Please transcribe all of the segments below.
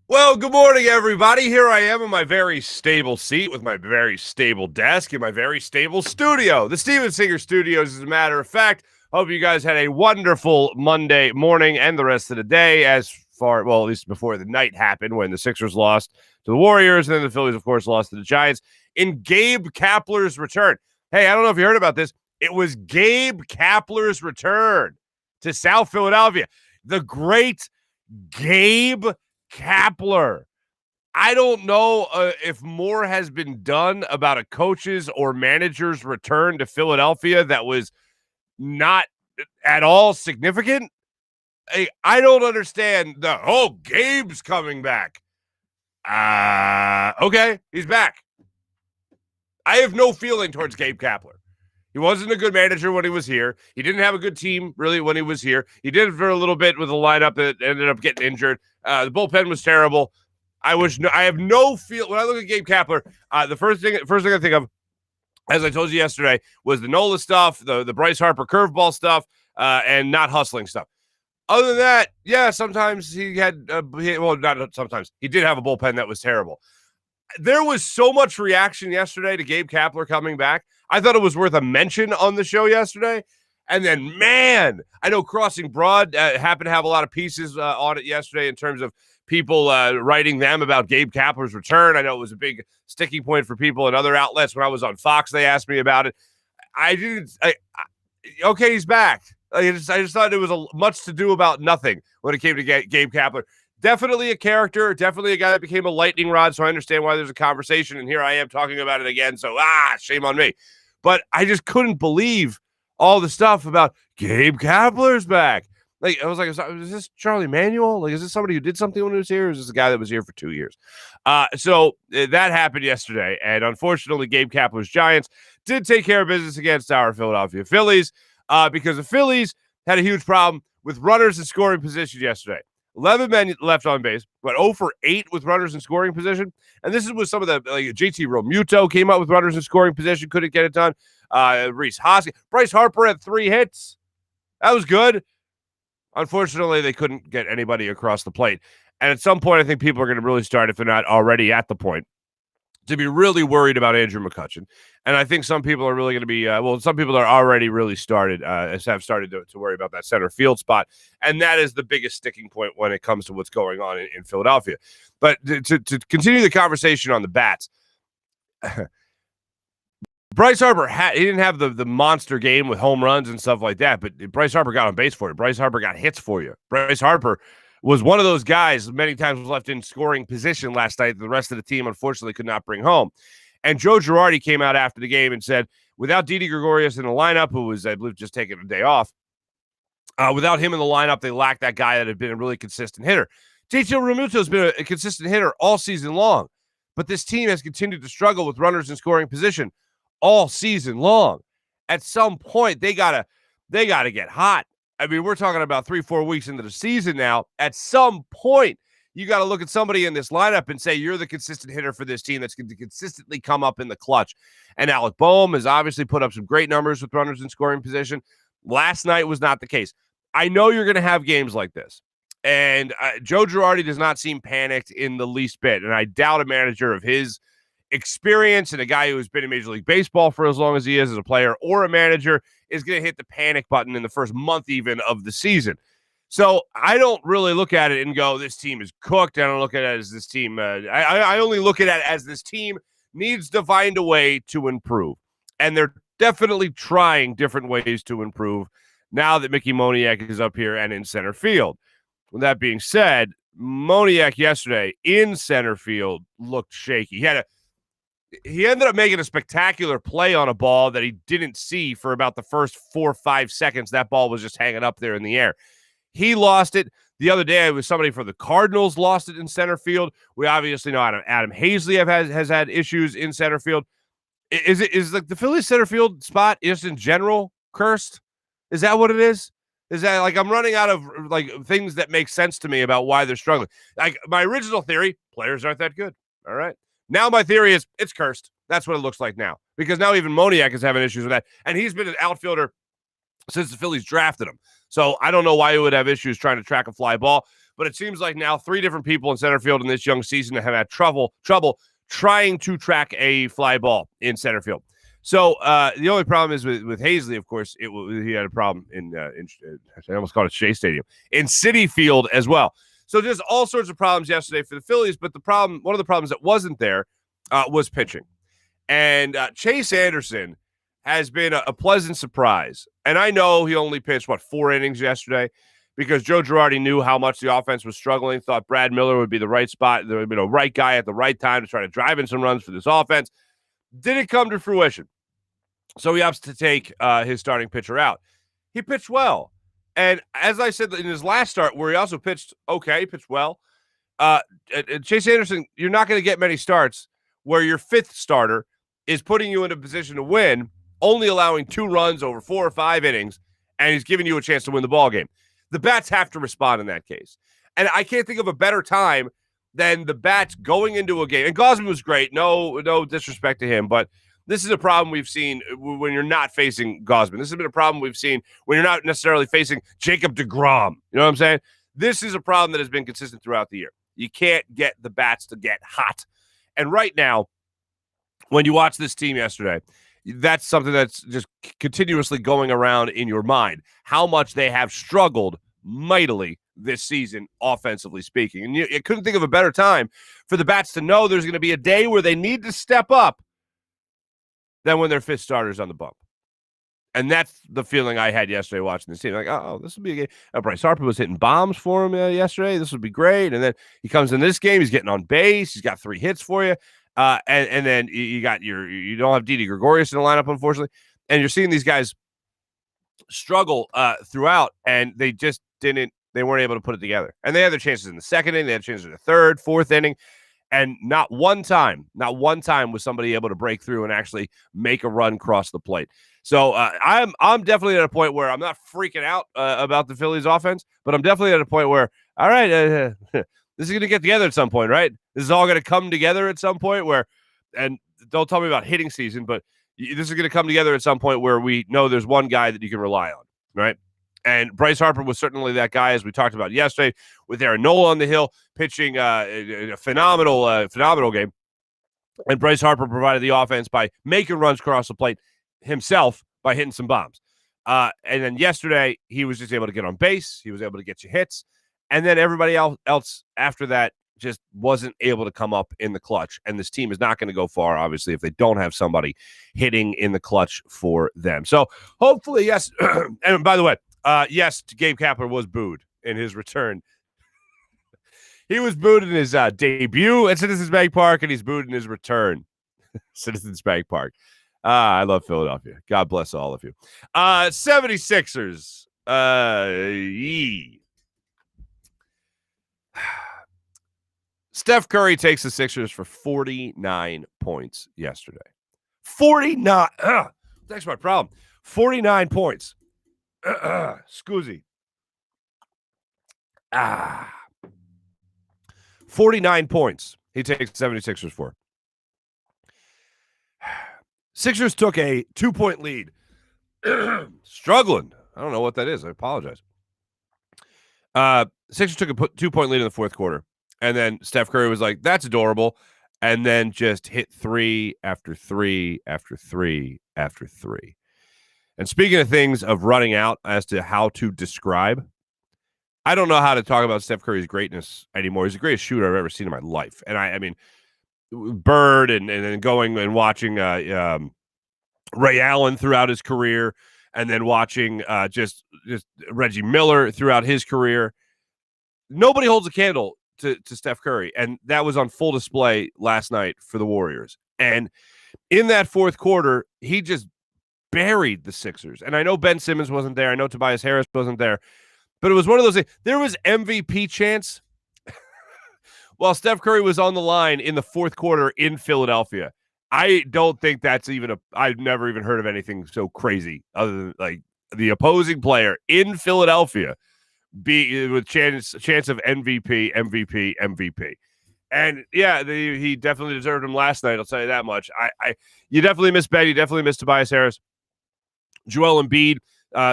Well, good morning, everybody. Here I am in my very stable seat with my very stable desk in my very stable studio, the Steven Singer Studios, as a matter of fact. Hope you guys had a wonderful Monday morning and the rest of the day, as far, well, at least before the night happened when the Sixers lost to the Warriors, and then the Phillies, of course, lost to the Giants in Gabe Kapler's return. Hey, I don't know if you heard about this. It was Gabe Kapler's return to South Philadelphia. The great Gabe Kapler. I don't know if more has been done about a coach's or manager's return to Philadelphia that was not at all significant. I don't understand Gabe's coming back. Okay, he's back. I have no feeling towards Gabe Kapler. He wasn't a good manager when he was here. He didn't have a good team, really, when he was here. He did it for a little bit with a lineup that ended up getting injured. The bullpen was terrible. I have no feel when I look at Gabe Kapler. The first thing I think of, as I told you yesterday, was the Nola stuff, the Bryce Harper curveball stuff, and not hustling stuff. Other than that, yeah, sometimes he had not sometimes. He did have a bullpen that was terrible. There was so much reaction yesterday to Gabe Kapler coming back. I thought it was worth a mention on the show yesterday. And then, man, I know Crossing Broad happened to have a lot of pieces on it yesterday in terms of people writing them about Gabe Kapler's return. I know it was a big sticking point for people in other outlets. When I was on Fox, they asked me about it. Okay, he's back. I just thought it was much to do about nothing when it came to Gabe Kapler. Definitely a character, definitely a guy that became a lightning rod, so I understand why there's a conversation, and here I am talking about it again, so shame on me. But I just couldn't believe all the stuff about Gabe Kapler's back. Like, I was like, is this Charlie Manuel? Like, is this somebody who did something when he was here, or is this a guy that was here for 2 years? So that happened yesterday, and unfortunately, Gabe Kapler's Giants did take care of business against our Philadelphia Phillies because the Phillies had a huge problem with runners in scoring position yesterday. 11 men left on base, but 0 for 8 with runners in scoring position. And this is with some of the, like JT Realmuto came up with runners in scoring position, couldn't get it done. Reese Hoskins, Bryce Harper had 3 hits. That was good. Unfortunately, they couldn't get anybody across the plate. And at some point, I think people are going to really start, if they're not already at the point, to be really worried about Andrew McCutchen. And I think some people are really going to be, some people are already really have started to worry about that center field spot. And that is the biggest sticking point when it comes to what's going on in Philadelphia. But to continue the conversation on the bats, Bryce Harper, he didn't have the monster game with home runs and stuff like that, but Bryce Harper got on base for you. Bryce Harper got hits for you. Bryce Harper was one of those guys many times was left in scoring position last night that the rest of the team unfortunately could not bring home. And Joe Girardi came out after the game and said, without Didi Gregorius in the lineup, who was, I believe, just taking a day off, without him in the lineup, they lacked that guy that had been a really consistent hitter. JT Realmuto has been a consistent hitter all season long, but this team has continued to struggle with runners in scoring position all season long. At some point, they gotta get hot. I mean, we're talking about 3-4 weeks into the season now. At some point, you got to look at somebody in this lineup and say, you're the consistent hitter for this team that's going to consistently come up in the clutch. And Alec Boehm has obviously put up some great numbers with runners in scoring position. Last night was not the case. I know you're going to have games like this. And Joe Girardi does not seem panicked in the least bit. And I doubt a manager of his experience and a guy who's been in Major League Baseball for as long as he is as a player or a manager is going to hit the panic button in the first month even of the season. So I don't really look at it and go, this team is cooked. I don't look at it as this team. I only look at it as this team needs to find a way to improve. And they're definitely trying different ways to improve now that Mickey Moniak is up here and in center field. With that being said, Moniak yesterday in center field looked shaky. He ended up making a spectacular play on a ball that he didn't see for about the first 4 or 5 seconds. That ball was just hanging up there in the air. He lost it. The other day, it was somebody for the Cardinals lost it in center field. We obviously know Adam Hazley has had issues in center field. Is like the Phillies center field spot just in general cursed? Is that what it is? Is that like I'm running out of like things that make sense to me about why they're struggling? Like my original theory, players aren't that good. All right. Now my theory is it's cursed. That's what it looks like now. Because now even Moniak is having issues with that. And he's been an outfielder since the Phillies drafted him. So I don't know why he would have issues trying to track a fly ball. But it seems like now 3 different people in center field in this young season have had trouble trying to track a fly ball in center field. So the only problem is with Hazley, of course, he had a problem in I almost called it Shea Stadium, in Citi Field as well. So just all sorts of problems yesterday for the Phillies. But one of the problems that wasn't there was pitching. And Chase Anderson has been a pleasant surprise. And I know he only pitched, 4 innings yesterday, because Joe Girardi knew how much the offense was struggling, thought Brad Miller would be the right spot, there would be the right guy at the right time to try to drive in some runs for this offense. Didn't come to fruition. So he opts to take his starting pitcher out. He pitched well. And as I said in his last start, where he also pitched okay, pitched well, Chase Anderson, you're not going to get many starts where your 5th starter is putting you in a position to win, only allowing 2 runs over 4 or 5 innings, and he's giving you a chance to win the ball game. The bats have to respond in that case. And I can't think of a better time than the bats going into a game. And Gausman was great. No disrespect to him, but this is a problem we've seen when you're not facing Gausman. This has been a problem we've seen when you're not necessarily facing Jacob deGrom. You know what I'm saying? This is a problem that has been consistent throughout the year. You can't get the bats to get hot. And right now, when you watch this team yesterday, that's something that's just continuously going around in your mind, how much they have struggled mightily this season, offensively speaking. And you couldn't think of a better time for the bats to know there's going to be a day where they need to step up than when their 5th starter's on the bump. And that's the feeling I had yesterday watching this team. Like, oh, this will be a game. Bryce Harper was hitting bombs for him yesterday. This would be great. And then he comes in this game. He's getting on base. He's got 3 hits for you. And then you don't have Didi Gregorius in the lineup, unfortunately. And you're seeing these guys struggle throughout, and they weren't able to put it together. And they had their chances in the 2nd inning. They had chances in the 3rd, 4th inning. And not one time was somebody able to break through and actually make a run cross the plate. So I'm definitely at a point where I'm not freaking out about the Phillies offense, but I'm definitely at a point where, all right, this is going to get together at some point, right? This is all going to come together at some point and don't tell me about hitting season, but this is going to come together at some point where we know there's one guy that you can rely on, right? And Bryce Harper was certainly that guy, as we talked about yesterday, with Aaron Nola on the hill, pitching a phenomenal game. And Bryce Harper provided the offense by making runs across the plate himself by hitting some bombs. And then yesterday, he was just able to get on base. He was able to get you hits. And then everybody else after that just wasn't able to come up in the clutch. And this team is not going to go far, obviously, if they don't have somebody hitting in the clutch for them. So hopefully, yes. And by the way, yes, Gabe Kapler was booed in his return. He was booed in his debut at Citizens Bank Park, and he's booed in his return. Citizens Bank Park. I love Philadelphia. God bless all of you. 76ers. Steph Curry takes the Sixers for 49 points yesterday. 49. That's my problem. 49 points. Scusi. 49 points he takes 76ers for. Sixers took a 2-point lead. Struggling. I don't know what that is. I apologize. Sixers took a 2-point lead in the 4th quarter. And then Steph Curry was like, that's adorable. And then just hit 3 after 3 after 3 after 3. And speaking of things of running out as to how to describe, I don't know how to talk about Steph Curry's greatness anymore. He's the greatest shooter I've ever seen in my life. And I mean, Bird and then going and watching Ray Allen throughout his career, and then watching just Reggie Miller throughout his career. Nobody holds a candle to Steph Curry, and that was on full display last night for the Warriors. And in that 4th quarter, he just buried the Sixers. And I know Ben Simmons wasn't there. I know Tobias Harris wasn't there. But it was one of those things. There was MVP chants while Steph Curry was on the line in the 4th quarter in Philadelphia. I don't think that's I've never even heard of anything so crazy other than like the opposing player in Philadelphia with chance of MVP. And yeah, he definitely deserved him last night. I'll tell you that much. You definitely miss Ben. You definitely miss Tobias Harris. Joel Embiid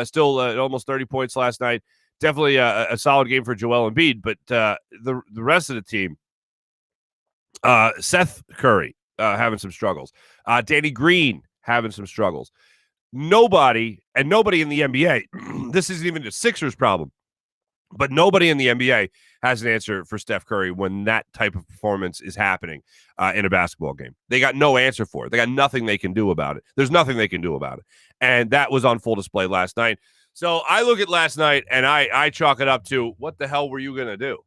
still almost 30 points last night. definitely a solid game for Joel Embiid. But the rest of the team, Seth Curry having some struggles. Danny Green having some struggles. Nobody in the NBA, this isn't even the Sixers problem, but nobody in the NBA has an answer for Steph Curry when that type of performance is happening in a basketball game. They got no answer for it. They got nothing they can do about it. There's nothing they can do about it. And that was on full display last night. So I look at last night and I chalk it up to, what the hell were you going to do?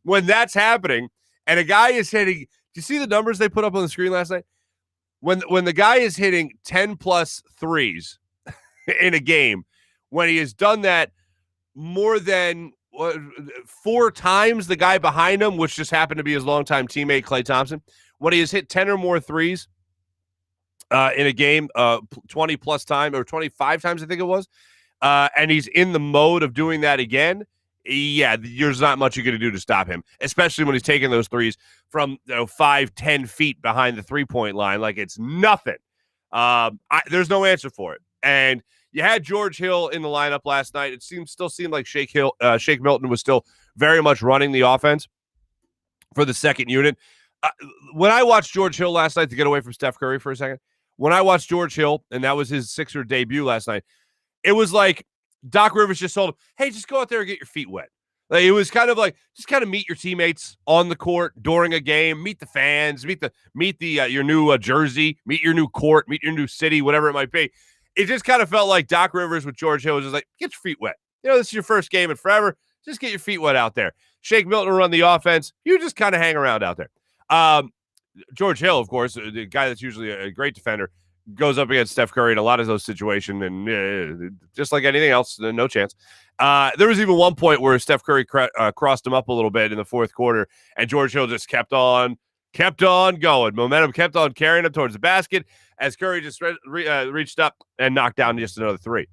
When that's happening and a guy is hitting, do you see the numbers they put up on the screen last night? When the guy is hitting 10 plus threes in a game, when he has done that more than 4 times the guy behind him, which just happened to be his longtime teammate Klay Thompson, when he has hit 10 or more threes in a game, 20 plus time or 25 times, I think it was, and he's in the mode of doing that again, yeah, there's not much you're going to do to stop him, especially when he's taking those threes from 5-10 feet behind the 3-point line like it's nothing. There's no answer for it. And you had George Hill in the lineup last night. It still seemed like Shake Milton was still very much running the offense for the second unit. When I watched George Hill last night, to get away from Steph Curry for a second, when I watched George Hill, and that was his Sixer debut last night, it was like Doc Rivers just told him, hey, just go out there and get your feet wet. Like, it was kind of like, just kind of meet your teammates on the court during a game, meet the fans, meet your new jersey, meet your new court, meet your new city, whatever it might be. It just kind of felt like Doc Rivers with George Hill was just like, get your feet wet. This is your first game in forever. Just get your feet wet out there. Shake Milton will run the offense. You just kind of hang around out there. George Hill, of course, the guy that's usually a great defender, goes up against Steph Curry in a lot of those situations, and just like anything else, no chance. There was even one point where Steph Curry crossed him up a little bit in the fourth quarter, and George Hill just kept on going. Momentum kept on carrying him towards the basket as Curry just reached up and knocked down just another 3.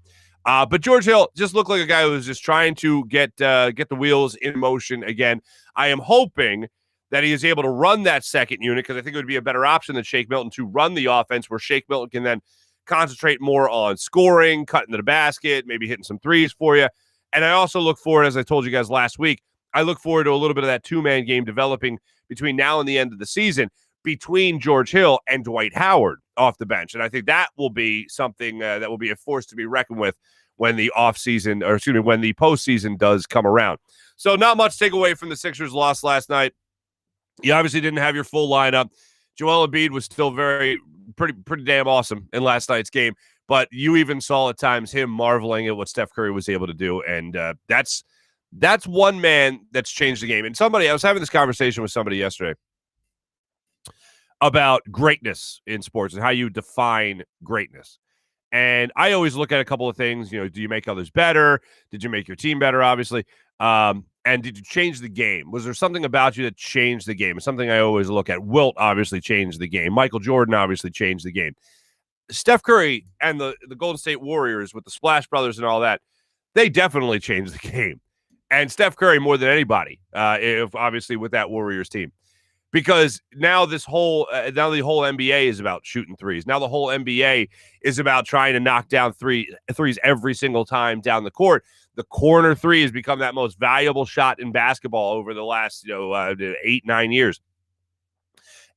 But George Hill just looked like a guy who was just trying to get the wheels in motion again. I am hoping that he is able to run that second unit, because I think it would be a better option than Shake Milton to run the offense, where Shake Milton can then concentrate more on scoring, cutting to the basket, maybe hitting some threes for you. And I also look forward, as I told you guys last week, I look forward to a little bit of that two-man game developing between now and the end of the season between George Hill and Dwight Howard off the bench. And I think that will be something that will be a force to be reckoned with when the when the postseason does come around. So not much to take away from the Sixers' loss last night. You obviously didn't have your full lineup. Joel Embiid was still pretty damn awesome in last night's game, but you even saw at times him marveling at what Steph Curry was able to do, and that's one man that's changed the game. And I was having this conversation with somebody yesterday about greatness in sports and how you define greatness. And I always look at a couple of things. Do you make others better? Did you make your team better, obviously? And did you change the game? Was there something about you that changed the game? It's something I always look at. Wilt obviously changed the game. Michael Jordan obviously changed the game. Steph Curry and the Golden State Warriors with the Splash Brothers and all that, they definitely changed the game. And Steph Curry more than anybody, obviously with that Warriors team. Because now the whole NBA is about shooting threes. Now the whole NBA is about trying to knock down threes every single time down the court. The corner three has become that most valuable shot in basketball over the last 8-9 years.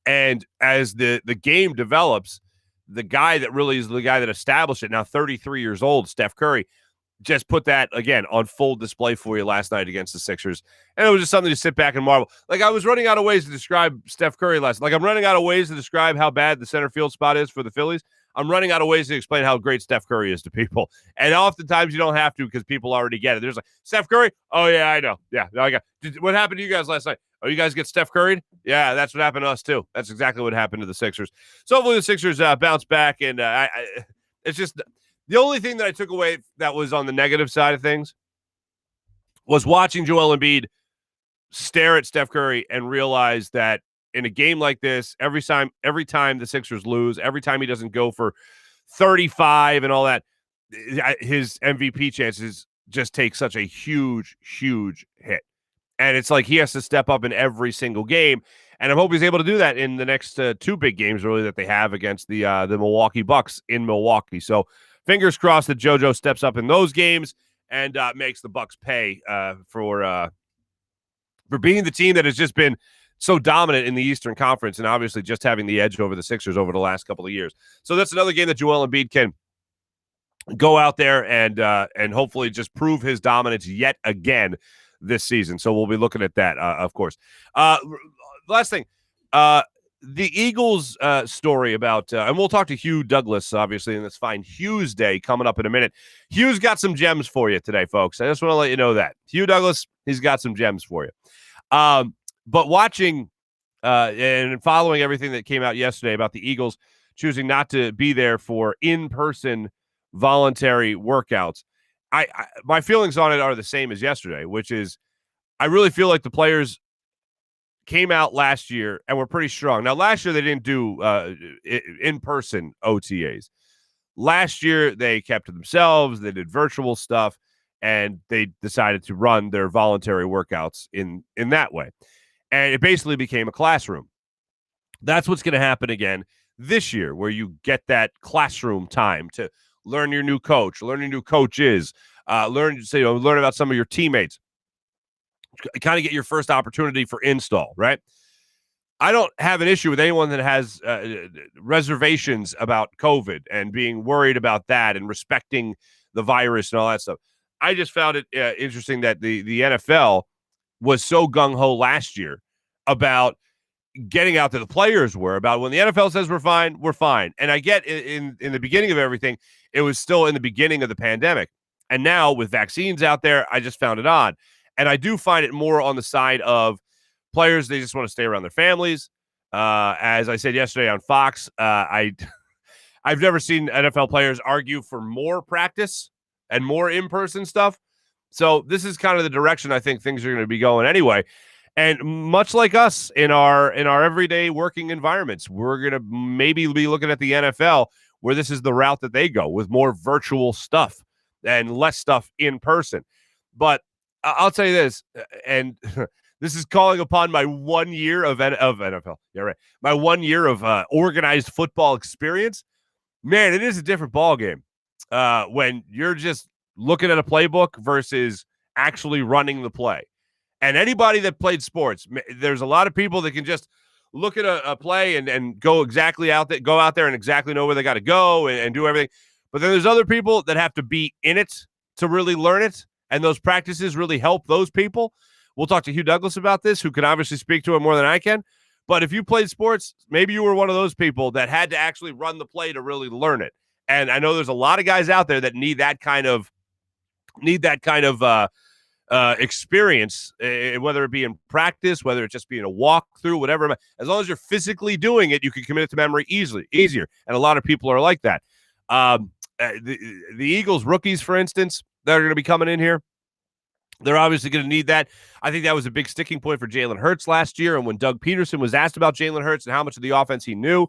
And as the game develops, the guy that really is the guy that established it, now 33 years old, Steph Curry, just put that, again, on full display for you last night against the Sixers. And it was just something to sit back and marvel. Like, I was running out of ways to describe Steph Curry last night. Like, I'm running out of ways to describe how bad the center field spot is for the Phillies. I'm running out of ways to explain how great Steph Curry is to people. And oftentimes you don't have to, because people already get it. There's like, Steph Curry? Oh, yeah, I know. Yeah, I got. What happened to you guys last night? Oh, you guys get Steph Curried? Yeah, that's what happened to us, too. That's exactly what happened to the Sixers. So hopefully the Sixers bounce back. And it's just the only thing that I took away that was on the negative side of things was watching Joel Embiid stare at Steph Curry and realize that in a game like this, every time the Sixers lose, every time he doesn't go for 35 and all that, his MVP chances just take such a huge, huge hit. And it's like he has to step up in every single game. And I hope he's able to do that in the next 2 big games, really, that they have against the Milwaukee Bucks in Milwaukee. So fingers crossed that JoJo steps up in those games and makes the Bucks pay for being the team that has just been so dominant in the Eastern Conference and obviously just having the edge over the Sixers over the last couple of years. So that's another game that Joel Embiid can go out there and hopefully just prove his dominance yet again this season. So we'll be looking at that, of course. Last thing, the Eagles story about, and we'll talk to Hugh Douglas, obviously, in this fine Hugh's Day coming up in a minute. Hugh's got some gems for you today, folks. I just want to let you know that. Hugh Douglas, he's got some gems for you. But watching and following everything that came out yesterday about the Eagles choosing not to be there for in-person voluntary workouts, I my feelings on it are the same as yesterday, which is I really feel like the players came out last year and were pretty strong. Now, last year they didn't do in-person OTAs. Last year they kept to themselves. They did virtual stuff, and they decided to run their voluntary workouts in that way. And it basically became a classroom. That's what's going to happen again this year, where you get that classroom time to learn your new coach, learn your new coaches, learn about some of your teammates, kind of get your first opportunity for install, right? I don't have an issue with anyone that has reservations about COVID and being worried about that and respecting the virus and all that stuff. I just found it interesting that the NFL was so gung-ho last year about getting out there. The players were about when the NFL says we're fine, we're fine. And I get in the beginning of everything, it was still in the beginning of the pandemic. And now with vaccines out there, I just found it odd. And I do find it more on the side of players, they just want to stay around their families. As I said yesterday on Fox, I've never seen NFL players argue for more practice and more in-person stuff. So this is kind of the direction I think things are going to be going anyway. And much like us in our everyday working environments, we're going to maybe be looking at the NFL where this is the route that they go with more virtual stuff and less stuff in person. But I'll tell you this, and this is calling upon my 1 year of NFL. Yeah, right. My 1 year of organized football experience. Man, it is a different ballgame when you're just looking at a playbook versus actually running the play. And anybody that played sports, there's a lot of people that can just look at a play and go exactly out there, go out there and exactly know where they got to go and do everything. But then there's other people that have to be in it to really learn it. And those practices really help those people. We'll talk to Hugh Douglas about this, who can obviously speak to it more than I can. But if you played sports, maybe you were one of those people that had to actually run the play to really learn it. And I know there's a lot of guys out there that need that kind of experience, whether it be in practice, whether it's just being a walkthrough, whatever. As long as you're physically doing it, you can commit it to memory easier. And a lot of people are like that. The Eagles rookies, for instance, that are going to be coming in here, they're obviously going to need that. I think that was a big sticking point for Jalen Hurts last year. And when Doug Peterson was asked about Jalen Hurts and how much of the offense he knew,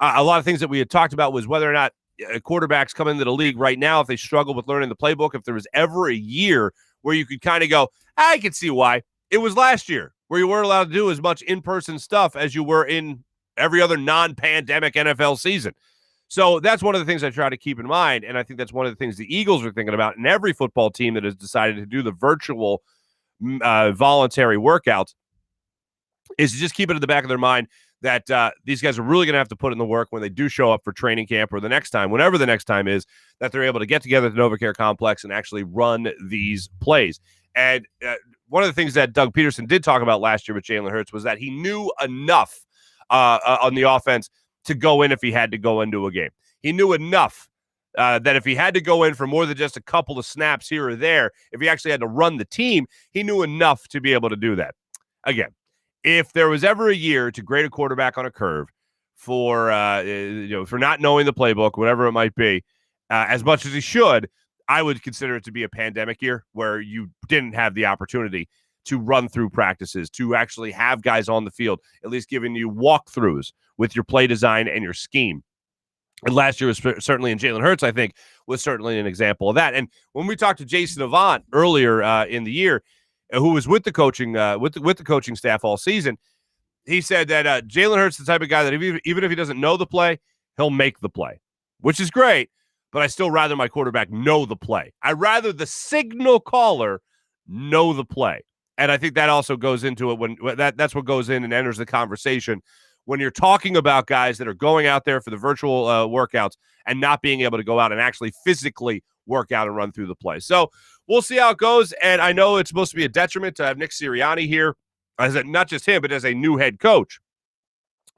a lot of things that we had talked about was whether or not quarterbacks come into the league right now, if they struggle with learning the playbook, if there was ever a year where you could kind of go, I can see why. It was last year where you weren't allowed to do as much in-person stuff as you were in every other non-pandemic NFL season. So that's one of the things I try to keep in mind, and I think that's one of the things the Eagles are thinking about, and every football team that has decided to do the virtual voluntary workouts is to just keep it in the back of their mind that these guys are really going to have to put in the work when they do show up for training camp or the next time, whenever the next time is, that they're able to get together at the NovaCare Complex and actually run these plays. And one of the things that Doug Peterson did talk about last year with Jalen Hurts was that he knew enough on the offense to go in if he had to go into a game. He knew enough that if he had to go in for more than just a couple of snaps here or there, if he actually had to run the team, he knew enough to be able to do that. Again, if there was ever a year to grade a quarterback on a curve for not knowing the playbook, whatever it might be, as much as he should, I would consider it to be a pandemic year where you didn't have the opportunity to run through practices, to actually have guys on the field, at least giving you walkthroughs with your play design and your scheme. And last year was certainly, in Jalen Hurts, I think, was certainly an example of that. And when we talked to Jason Avant earlier in the year, who was with the coaching with the coaching staff all season, he said that Jalen Hurts is the type of guy that even if he doesn't know the play, he'll make the play, which is great. but I still rather my quarterback know the play. I'd rather the signal caller know the play. And I think that also goes into it when that's what goes in and enters the conversation when you're talking about guys that are going out there for the virtual workouts and not being able to go out and actually physically work out and run through the play. So we'll see how it goes. And I know it's supposed to be a detriment to have Nick Sirianni here, as not just him, but as a new head coach,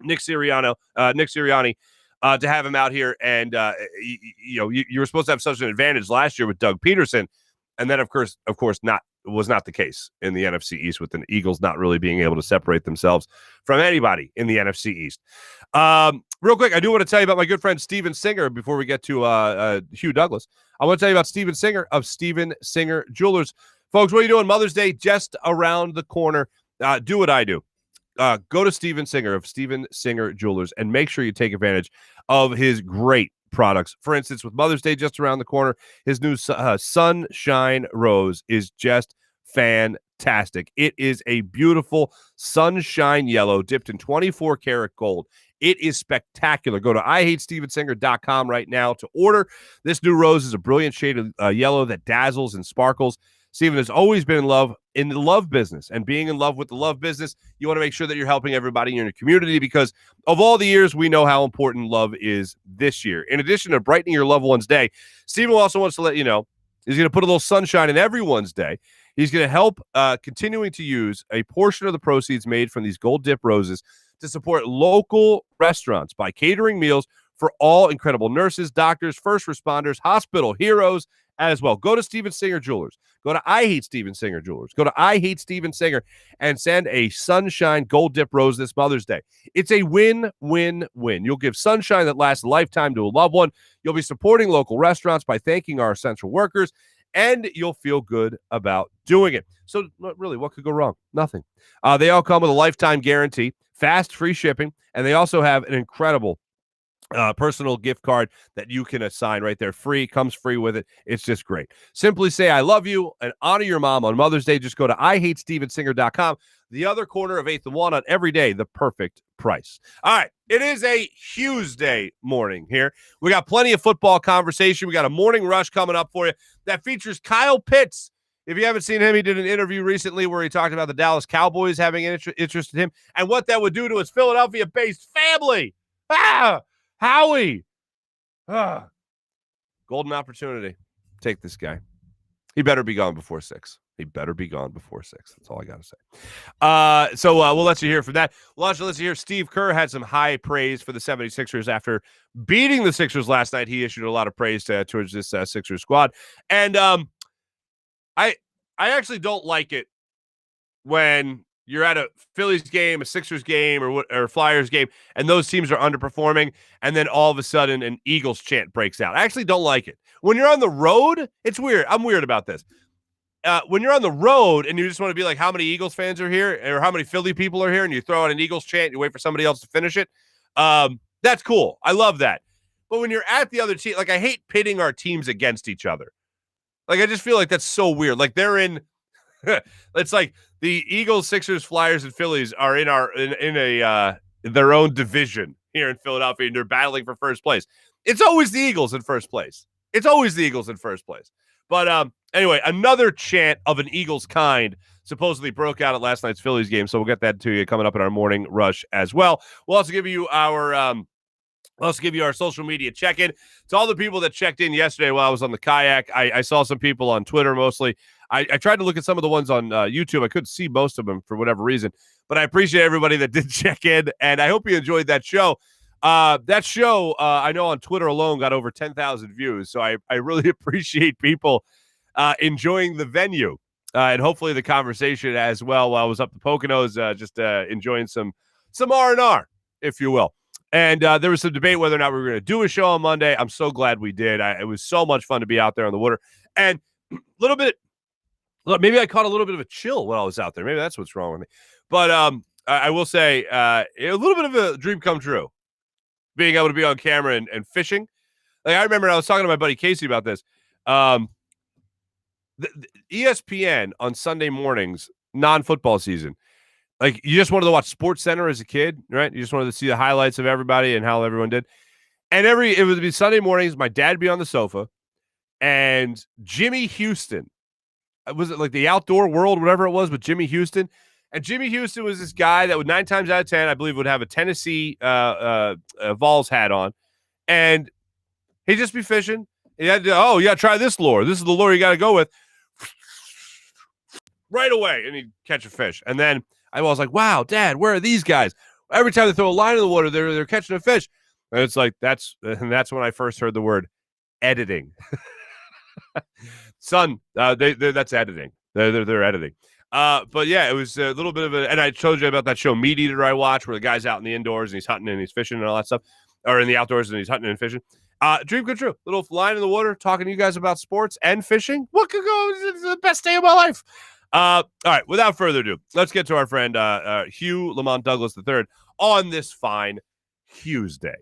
Nick Sirianni, to have him out here. And, you were supposed to have such an advantage last year with Doug Peterson. And then, of course, was not the case in the NFC East, with the Eagles not really being able to separate themselves from anybody in the NFC East. Real quick, I do want to tell you about my good friend Steven Singer before we get to Hugh Douglas. I want to tell you about Steven Singer of Steven Singer Jewelers. Folks, what are you doing? Mother's Day just around the corner. Do what I do. Go to Steven Singer of Steven Singer Jewelers and make sure you take advantage of his great products. For instance, with Mother's Day just around the corner, his new Sunshine Rose is just fantastic. It is a beautiful sunshine yellow dipped in 24 karat gold. It is spectacular. Go to IHateStevenSinger.com right now to order. This new rose is a brilliant shade of yellow that dazzles and sparkles. Steven has always been in the love business, and being in love with the love business, you want to make sure that you're helping everybody in your community, because of all the years, we know how important love is this year. In addition to brightening your loved one's day, Steven also wants to let you know he's going to put a little sunshine in everyone's day. He's going to help continuing to use a portion of the proceeds made from these gold dip roses to support local restaurants by catering meals for all incredible nurses, doctors, first responders, hospital heroes as well. Go to Steven Singer Jewelers. Go to I Hate Steven Singer Jewelers. Go to I Hate Steven Singer and send a sunshine gold dip rose this Mother's Day. It's a win-win-win. You'll give sunshine that lasts a lifetime to a loved one. You'll be supporting local restaurants by thanking our essential workers, and you'll feel good about doing it. So really, what could go wrong? Nothing. They all come with a lifetime guarantee, fast, free shipping, and they also have an incredible personal gift card that you can assign right there. Free, comes free with it. It's just great. Simply say, I love you, and honor your mom on Mother's Day. Just go to IHateStevenSinger.com. The other corner of 8th and 1 on every day, the perfect price. All right. It is a Tuesday morning here. We got plenty of football conversation. We got a morning rush coming up for you that features Kyle Pitts. If you haven't seen him, he did an interview recently where he talked about the Dallas Cowboys having interest in him and what that would do to his Philadelphia-based family. Howie. Golden opportunity. Take this guy. He better be gone before 6. He better be gone before 6. That's all I got to say. So we'll let you hear from that. We'll also let you hear Steve Kerr had some high praise for the 76ers after beating the Sixers last night. He issued a lot of praise towards this Sixers squad. And I actually don't like it when you're at a Phillies game, a Sixers game, or Flyers game, and those teams are underperforming, and then all of a sudden an Eagles chant breaks out. I actually don't like it. When you're on the road, it's weird. I'm weird about this. When you're on the road and you just want to be like, how many Eagles fans are here, or how many Philly people are here, and you throw out an Eagles chant, you wait for somebody else to finish it, that's cool. I love that. But when you're at the other team, like, I hate pitting our teams against each other. Like, I just feel like that's so weird. Like, they're in it's like the Eagles, Sixers, Flyers, and Phillies are in their own division here in Philadelphia, and they're battling for first place. It's always the Eagles in first place. But anyway, another chant of an Eagles kind supposedly broke out at last night's Phillies game, so we'll get that to you coming up in our morning rush as well. We'll also give you our social media check-in. To all the people that checked in yesterday while I was on the kayak, I saw some people on Twitter mostly. I tried to look at some of the ones on YouTube. I couldn't see most of them for whatever reason, but I appreciate everybody that did check in, and I hope you enjoyed that show. I know on Twitter alone got over 10,000 views, so I really appreciate people enjoying the venue and hopefully the conversation as well while I was up the Poconos, just enjoying some R&R, if you will. And there was some debate whether or not we were going to do a show on Monday. I'm so glad we did. It was so much fun to be out there on the water. And maybe I caught a little bit of a chill while I was out there. Maybe that's what's wrong with me. But I will say a little bit of a dream come true, being able to be on camera and fishing. Like, I remember I was talking to my buddy Casey about this. The ESPN on Sunday mornings, non-football season, like, you just wanted to watch SportsCenter as a kid, right? You just wanted to see the highlights of everybody and how everyone did. And it would be Sunday mornings. My dad would be on the sofa, and Jimmy Houston, was it like the Outdoor World, whatever it was, with Jimmy Houston? And Jimmy Houston was this guy that would 9 times out of 10, I believe, would have a Tennessee Vols hat on, and he'd just be fishing. He had to, oh, you got to try this lure. This is the lure you got to go with. Right away, and he'd catch a fish. And then I was like, wow, Dad, where are these guys? Every time they throw a line in the water, they're catching a fish. And it's like, that's when I first heard the word editing. Son, that's editing. They're editing. But yeah, it was a little bit of and I told you about that show Meat Eater I watched, where the guy's out in the indoors and he's hunting and he's fishing and all that stuff, or in the outdoors and he's hunting and fishing. Dream come true. Little line in the water, talking to you guys about sports and fishing. What could go? It's the best day of my life. All right, without further ado, let's get to our friend Hugh Lamont Douglas III on this fine Hugh's Day.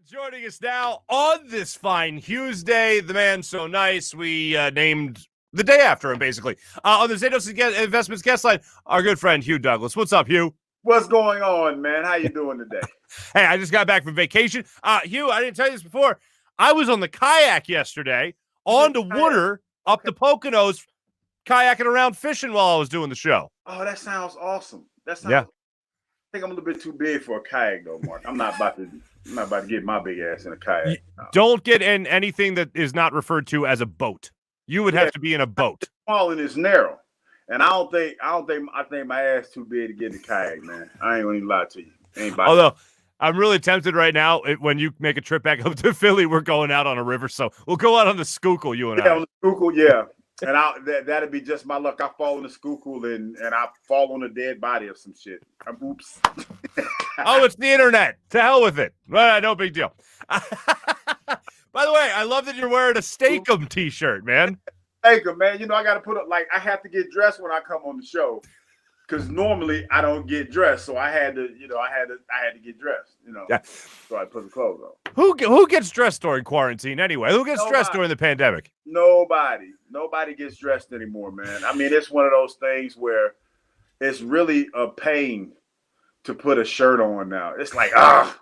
Joining us now on this fine Hugh's Day, the man so nice we named the day after him, basically. On the Zatos Investments guest line, our good friend Hugh Douglas. What's up, Hugh? What's going on, man? How you doing today? Hey, I just got back from vacation. Hugh, I didn't tell you this before. I was on the kayak yesterday, on the water, up the Poconos, kayaking around fishing while I was doing the show. Oh, that sounds awesome. Yeah. I think I'm a little bit too big for a kayak, though, Mark. I'm not about to get my big ass in a kayak. No. Don't get in anything that is not referred to as a boat. You would have to be in a boat. It's small and it's narrow, and I think my ass too big to get in a kayak, man. I ain't gonna even lie to you. Although I'm really tempted right now. When you make a trip back up to Philly, we're going out on a river, so we'll go out on the Schuylkill, you and I. Yeah, on the Schuylkill, yeah. And that'd be just my luck. I fall in the Schuylkill and I fall on a dead body or some shit. Oops. Oh, it's the internet. To hell with it. No big deal. By the way, I love that you're wearing a Steakum t-shirt, man. Steakum, man. You know, I got to put up, I have to get dressed when I come on the show, because normally I don't get dressed. So I had to get dressed, Yeah. So I put the clothes on. Who gets dressed during quarantine anyway? Who gets dressed during the pandemic? Nobody gets dressed anymore, man. I mean, it's one of those things where it's really a pain to put a shirt on now. It's like, I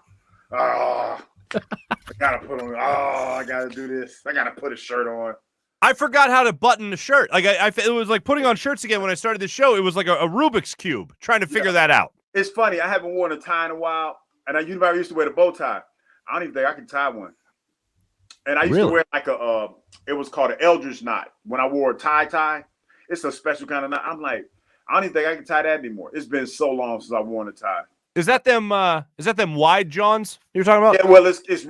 gotta put on. I gotta do this. I gotta put a shirt on. I forgot how to button the shirt. Like it was like putting on shirts again when I started the show. It was like a Rubik's cube trying to figure that out. It's funny. I haven't worn a tie in a while, and I used to wear the bow tie. I don't even think I can tie one. And I used to wear it was called an Eldridge knot. When I wore a tie, it's a special kind of knot. I'm like, I don't even think I can tie that anymore. It's been so long since I've worn a tie. Is that them wide Johns you're talking about? Yeah, well, it's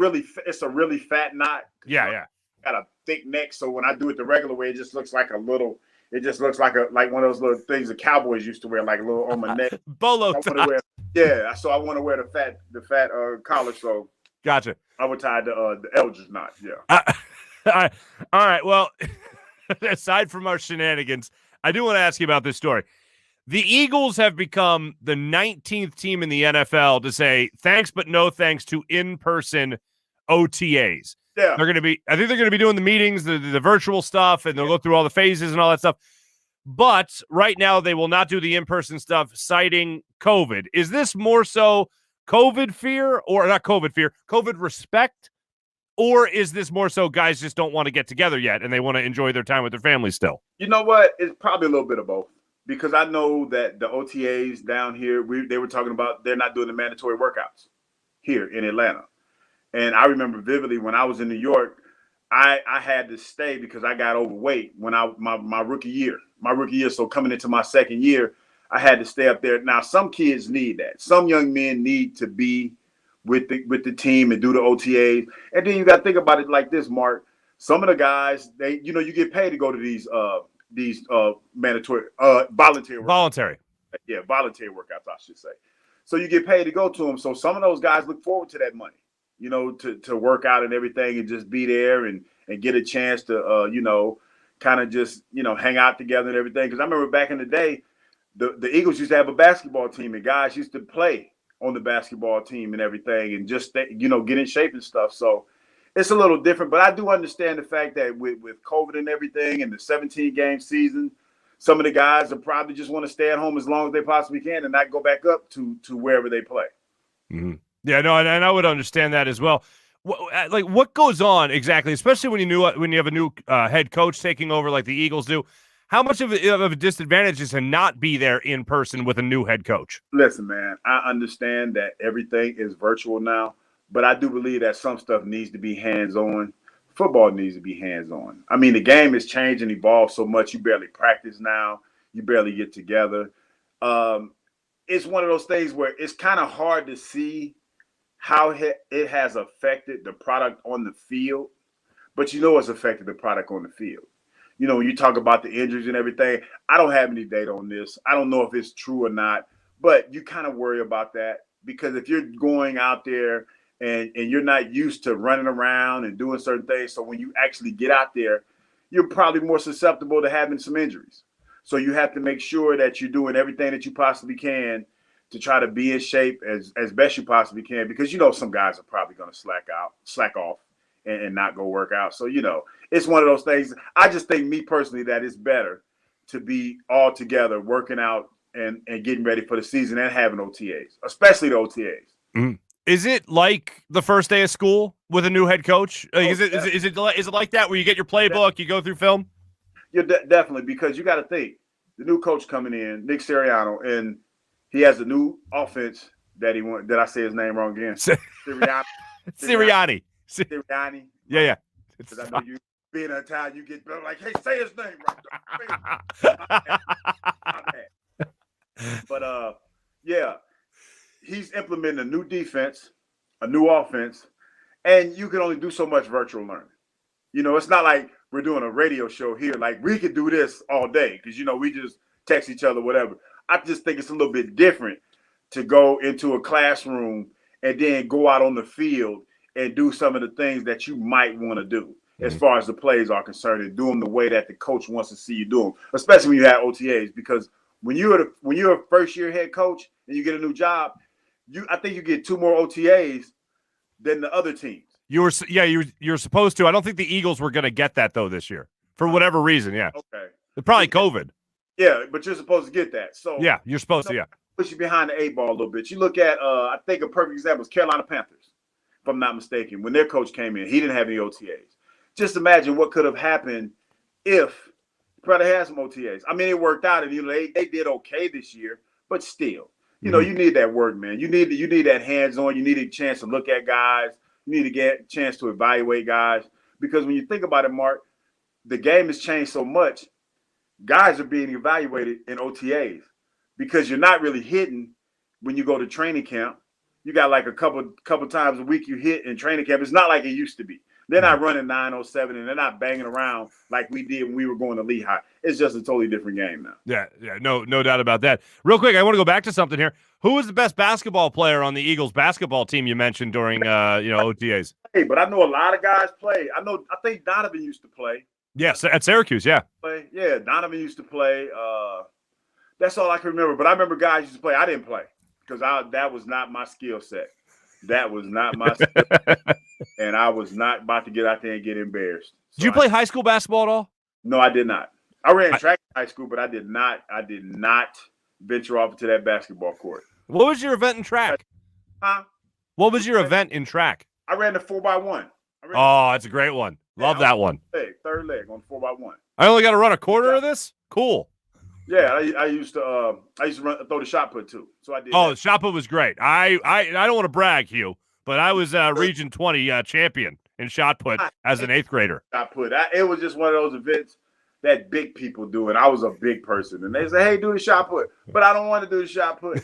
a really fat knot. Yeah. Got a thick neck, so when I do it the regular way, it just looks like one of those little things the cowboys used to wear, like a little on my neck. Bolo tie. So I want to wear the fat collar. So gotcha. I would tie the Eldridge knot. Yeah. All right. Well, aside from our shenanigans, I do want to ask you about this story. The Eagles have become the 19th team in the NFL to say thanks, but no thanks to in-person OTAs. Yeah. I think they're going to be doing the meetings, the virtual stuff, and they'll go through all the phases and all that stuff. But right now, they will not do the in-person stuff, citing COVID. Is this more so COVID fear, or not COVID fear, COVID respect? Or is this more so guys just don't want to get together yet and they want to enjoy their time with their families still? You know what? It's probably a little bit of both. Because I know that the OTAs down here, they were talking about they're not doing the mandatory workouts here in Atlanta. And I remember vividly when I was in New York, I had to stay because I got overweight when my rookie year. So coming into my second year, I had to stay up there. Now, some kids need that. Some young men need to be with the team and do the OTAs. And then you got to think about it like this, Mark. Some of the guys, you get paid to go to these mandatory voluntary workouts, I should say. So you get paid to go to them. So some of those guys look forward to that money, to work out and everything and just be there and get a chance to kind of just hang out together and everything. Because I remember back in the day, the Eagles used to have a basketball team and guys used to play on the basketball team and everything and just get in shape and stuff. So it's a little different, but I do understand the fact that with COVID and everything and the 17-game season, Some of the guys will probably just want to stay at home as long as they possibly can and not go back up to wherever they play. Mm-hmm. Yeah, no, and I would understand that as well. What goes on exactly, especially when you have a new head coach taking over like the Eagles do? How much of a disadvantage is to not be there in person with a new head coach? Listen, man, I understand that everything is virtual now, but I do believe that some stuff needs to be hands-on. Football needs to be hands-on. I mean, the game has changed and evolved so much. You barely practice now. You barely get together. It's one of those things where it's kind of hard to see how it has affected the product on the field, but it's affected the product on the field. When you talk about the injuries and everything, I don't have any data on this. I don't know if it's true or not, but you kind of worry about that because if you're going out there and you're not used to running around and doing certain things, so when you actually get out there, you're probably more susceptible to having some injuries. So you have to make sure that you're doing everything that you possibly can to try to be in shape as best you possibly can, because some guys are probably going to slack off and not go work out. So, it's one of those things. I just think, me personally, that it's better to be all together working out and getting ready for the season and having OTAs, especially the OTAs. Mm-hmm. Is it like the first day of school with a new head coach? Is it like that where you get your playbook, you go through film? Yeah, definitely, because you got to think, the new coach coming in, Nick Sirianni, and he has a new offense that he wants. Did I say his name wrong again? Sirianni. Yeah. Because I know you being Italian, you get like, hey, say his name right. But yeah, he's implementing a new defense, a new offense, and you can only do so much virtual learning. It's not like we're doing a radio show here. Like, we could do this all day because we just text each other, whatever. I just think it's a little bit different to go into a classroom and then go out on the field and do some of the things that you might want to do as far as the plays are concerned, and do them the way that the coach wants to see you do them, especially when you have OTAs. Because when you're a first-year head coach and you get a new job, I think you get 2 more OTAs than the other teams. You're supposed to. I don't think the Eagles were going to get that, though, this year for whatever reason. Yeah. Okay. Probably COVID. Yeah, but you're supposed to get that. So yeah, you're supposed to. Yeah. Push you behind the 8 ball a little bit. You look at, I think a perfect example is Carolina Panthers, if I'm not mistaken. When their coach came in, he didn't have any OTAs. Just imagine what could have happened if he probably had some OTAs. I mean, it worked out, and they did okay this year, but still, you need that work, man. You need that hands-on. You need a chance to look at guys. You need to get a chance to evaluate guys, because when you think about it, Mark, the game has changed so much. Guys are being evaluated in OTAs because you're not really hitting when you go to training camp. You got like a couple times a week you hit in training camp. It's not like it used to be. They're not running 907 and they're not banging around like we did when we were going to Lehigh. It's just a totally different game now. Yeah, no doubt about that. Real quick, I want to go back to something here. Who was the best basketball player on the Eagles basketball team you mentioned during OTAs? Hey, but I know a lot of guys play. I think Donovan used to play. Yes, at Syracuse, yeah. Yeah, Donovan used to play. That's all I can remember. But I remember guys used to play. I didn't play because that was not my skill set. That was not my skill set. And I was not about to get out there and get embarrassed. So did you play high school basketball at all? No, I did not. I ran track in high school, but I did not venture off into that basketball court. What was your event in track? Huh? What was your event in track? I ran the 4x1. Oh, that's a great one. Love that one. Third leg on 4x1. I only got to run a quarter of this? Cool. Yeah, I used to throw the shot put too. So I did. Oh, the shot put was great. I don't want to brag, Hugh, but I was Region 20 champion in shot put as an 8th grader. Shot put. It was just one of those events that big people do, and I was a big person, and they say, "Hey, do the shot put," but I don't want to do the shot put.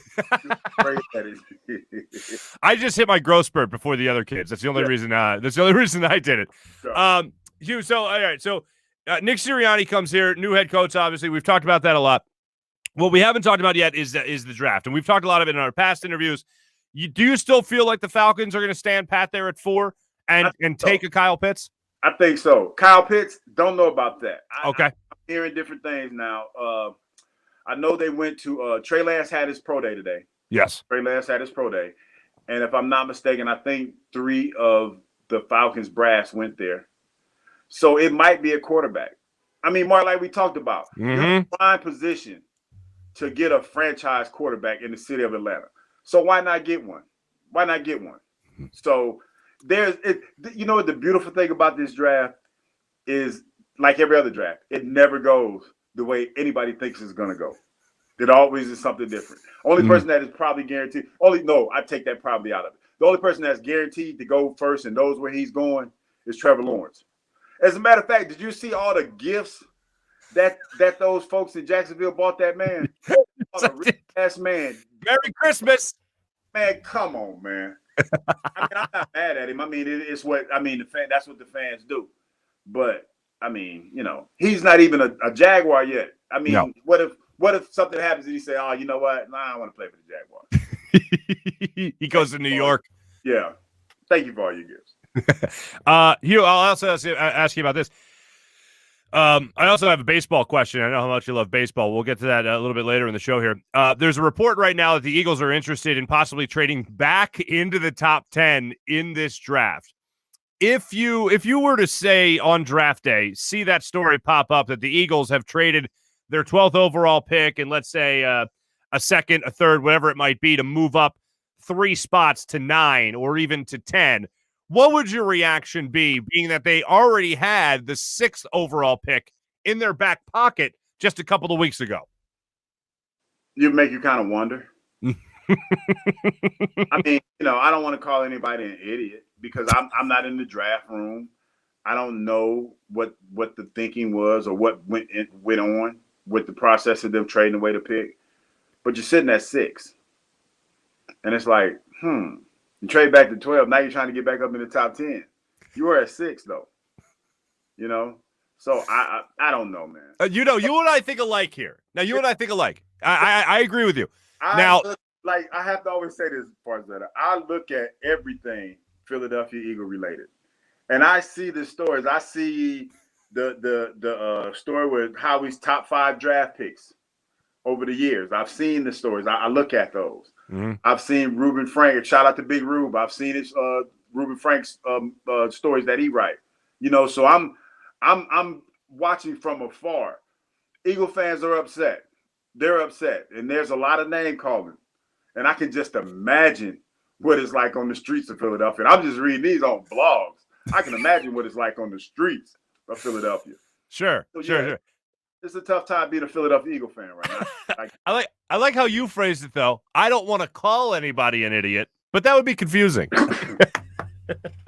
I just hit my growth spurt before the other kids. That's the only reason. That's the only reason I did it. Sure. Hugh. So all right. So Nick Sirianni comes here, new head coach. Obviously, we've talked about that a lot. What we haven't talked about yet is the draft, and we've talked a lot of it in our past interviews. Do you still feel like the Falcons are going to stand pat there at 4 and take a Kyle Pitts? I think so. Kyle Pitts, don't know about that. Okay. I'm hearing different things now. I know they went to Trey Lance had his pro day today. Yes. Trey Lance had his pro day. And if I'm not mistaken, I think 3 of the Falcons brass went there. So it might be a quarterback. I mean, Mark, like we talked about, Mm-hmm. you're in a prime position to get a franchise quarterback in the city of Atlanta. So why not get one? Why not get one? So there's it. You know what the beautiful thing about this draft is, like every other draft, it never goes the way anybody thinks it's gonna go. It always is something different. Only person that is probably guaranteed. I take that probably out of it. The only person that's guaranteed to go first and knows where he's going is Trevor Lawrence. As a matter of fact, did you see all the gifts that those folks in Jacksonville bought that man? A rich ass man. Merry Christmas. Man, come on, man. I mean, I'm not mad at him. I mean, it's what I mean. That's what the fans do. But I mean, he's not even a Jaguar yet. I mean, no. What if something happens and he say, "Oh, you know what? Nah, I want to play for the Jaguars." He goes to New York. Yeah. Thank you for all your gifts. Hugh, I'll also ask you about this. I also have a baseball question. I know how much you love baseball. We'll get to that a little bit later in the show here. There's a report right now that the Eagles are interested in possibly trading back into the top 10 in this draft. If you were to say on draft day, see that story pop up that the Eagles have traded their 12th overall pick and let's say a second, a third, whatever it might be to move up 3 spots to 9 or even to 10, what would your reaction be, being that they already had the 6th overall pick in their back pocket just a couple of weeks ago? It make you kind of wonder. I mean, I don't want to call anybody an idiot because I'm not in the draft room. I don't know what the thinking was or what went on with the process of them trading away the pick. But you're sitting at 6. And it's like, you trade back to 12. Now you're trying to get back up in the top 10. You were at 6, though. So I don't know, man. You and I think alike here. Now, you and I think alike. I agree with you. I have to always say this, Farzetta. I look at everything Philadelphia Eagle related. And I see the stories. I see the story with Howie's top 5 draft picks over the years. I've seen the stories. I look at those. Mm-hmm. I've seen Reuben Frank. Shout out to Big Rube. I've seen his Reuben Frank's stories that he write. So I'm watching from afar. Eagle fans are upset. They're upset, and there's a lot of name calling. And I can just imagine what it's like on the streets of Philadelphia. And I'm just reading these on blogs. I can imagine what it's like on the streets of Philadelphia. Sure. It's a tough time being a Philadelphia Eagle fan right now. I like how you phrased it, though. I don't want to call anybody an idiot, but that would be confusing.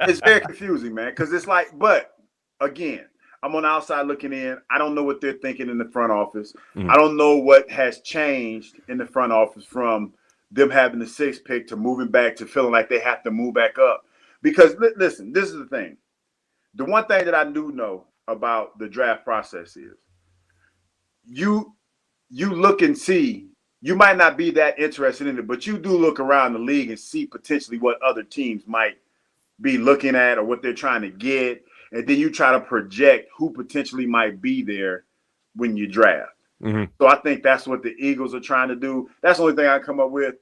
It's very confusing, man, because it's like, but again, I'm on the outside looking in. I don't know what they're thinking in the front office. I don't know what has changed in the front office from them having the 6th pick to moving back to feeling like they have to move back up. Because, listen, this is the thing. The one thing that I do know about the draft process is you look and see, you might not be that interested in it, but you do look around the league and see potentially what other teams might be looking at or what they're trying to get. And then you try to project who potentially might be there when you draft. Mm-hmm. So I think that's what the Eagles are trying to do. That's the only thing I come up with.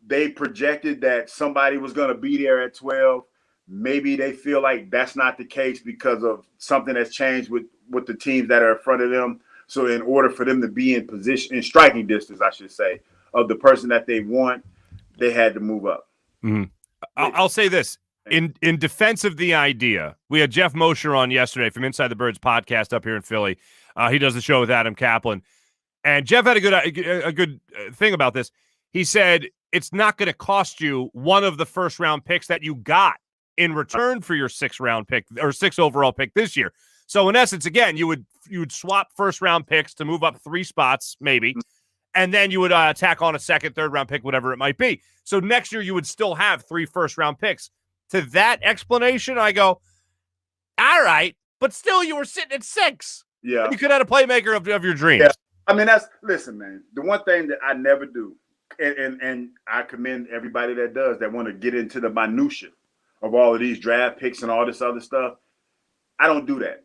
They projected that somebody was going to be there at 12. Maybe they feel like that's not the case because of something that's changed with the teams that are in front of them. So in order for them to be in position, in striking distance, I should say, of the person that they want, they had to move up. Mm-hmm. I'll say this. In defense of the idea, we had Jeff Mosher on yesterday from Inside the Birds podcast up here in Philly. He does the show with Adam Kaplan. And Jeff had a good thing about this. He said it's not going to cost you one of the first-round picks that you got in return for your 6th-round pick or 6th overall pick this year. So in essence, again, you would swap first-round picks to move up 3 spots, maybe, and then you would tack on a 2nd, 3rd-round pick, whatever it might be. So next year you would still have 3 first-round picks. To that explanation, I go, all right, but still you were sitting at 6. Yeah. You could have had a playmaker of your dreams. Yeah. I mean, listen, man, the one thing that I never do, and I commend everybody that does, that want to get into the minutia of all of these draft picks and all this other stuff. I don't do that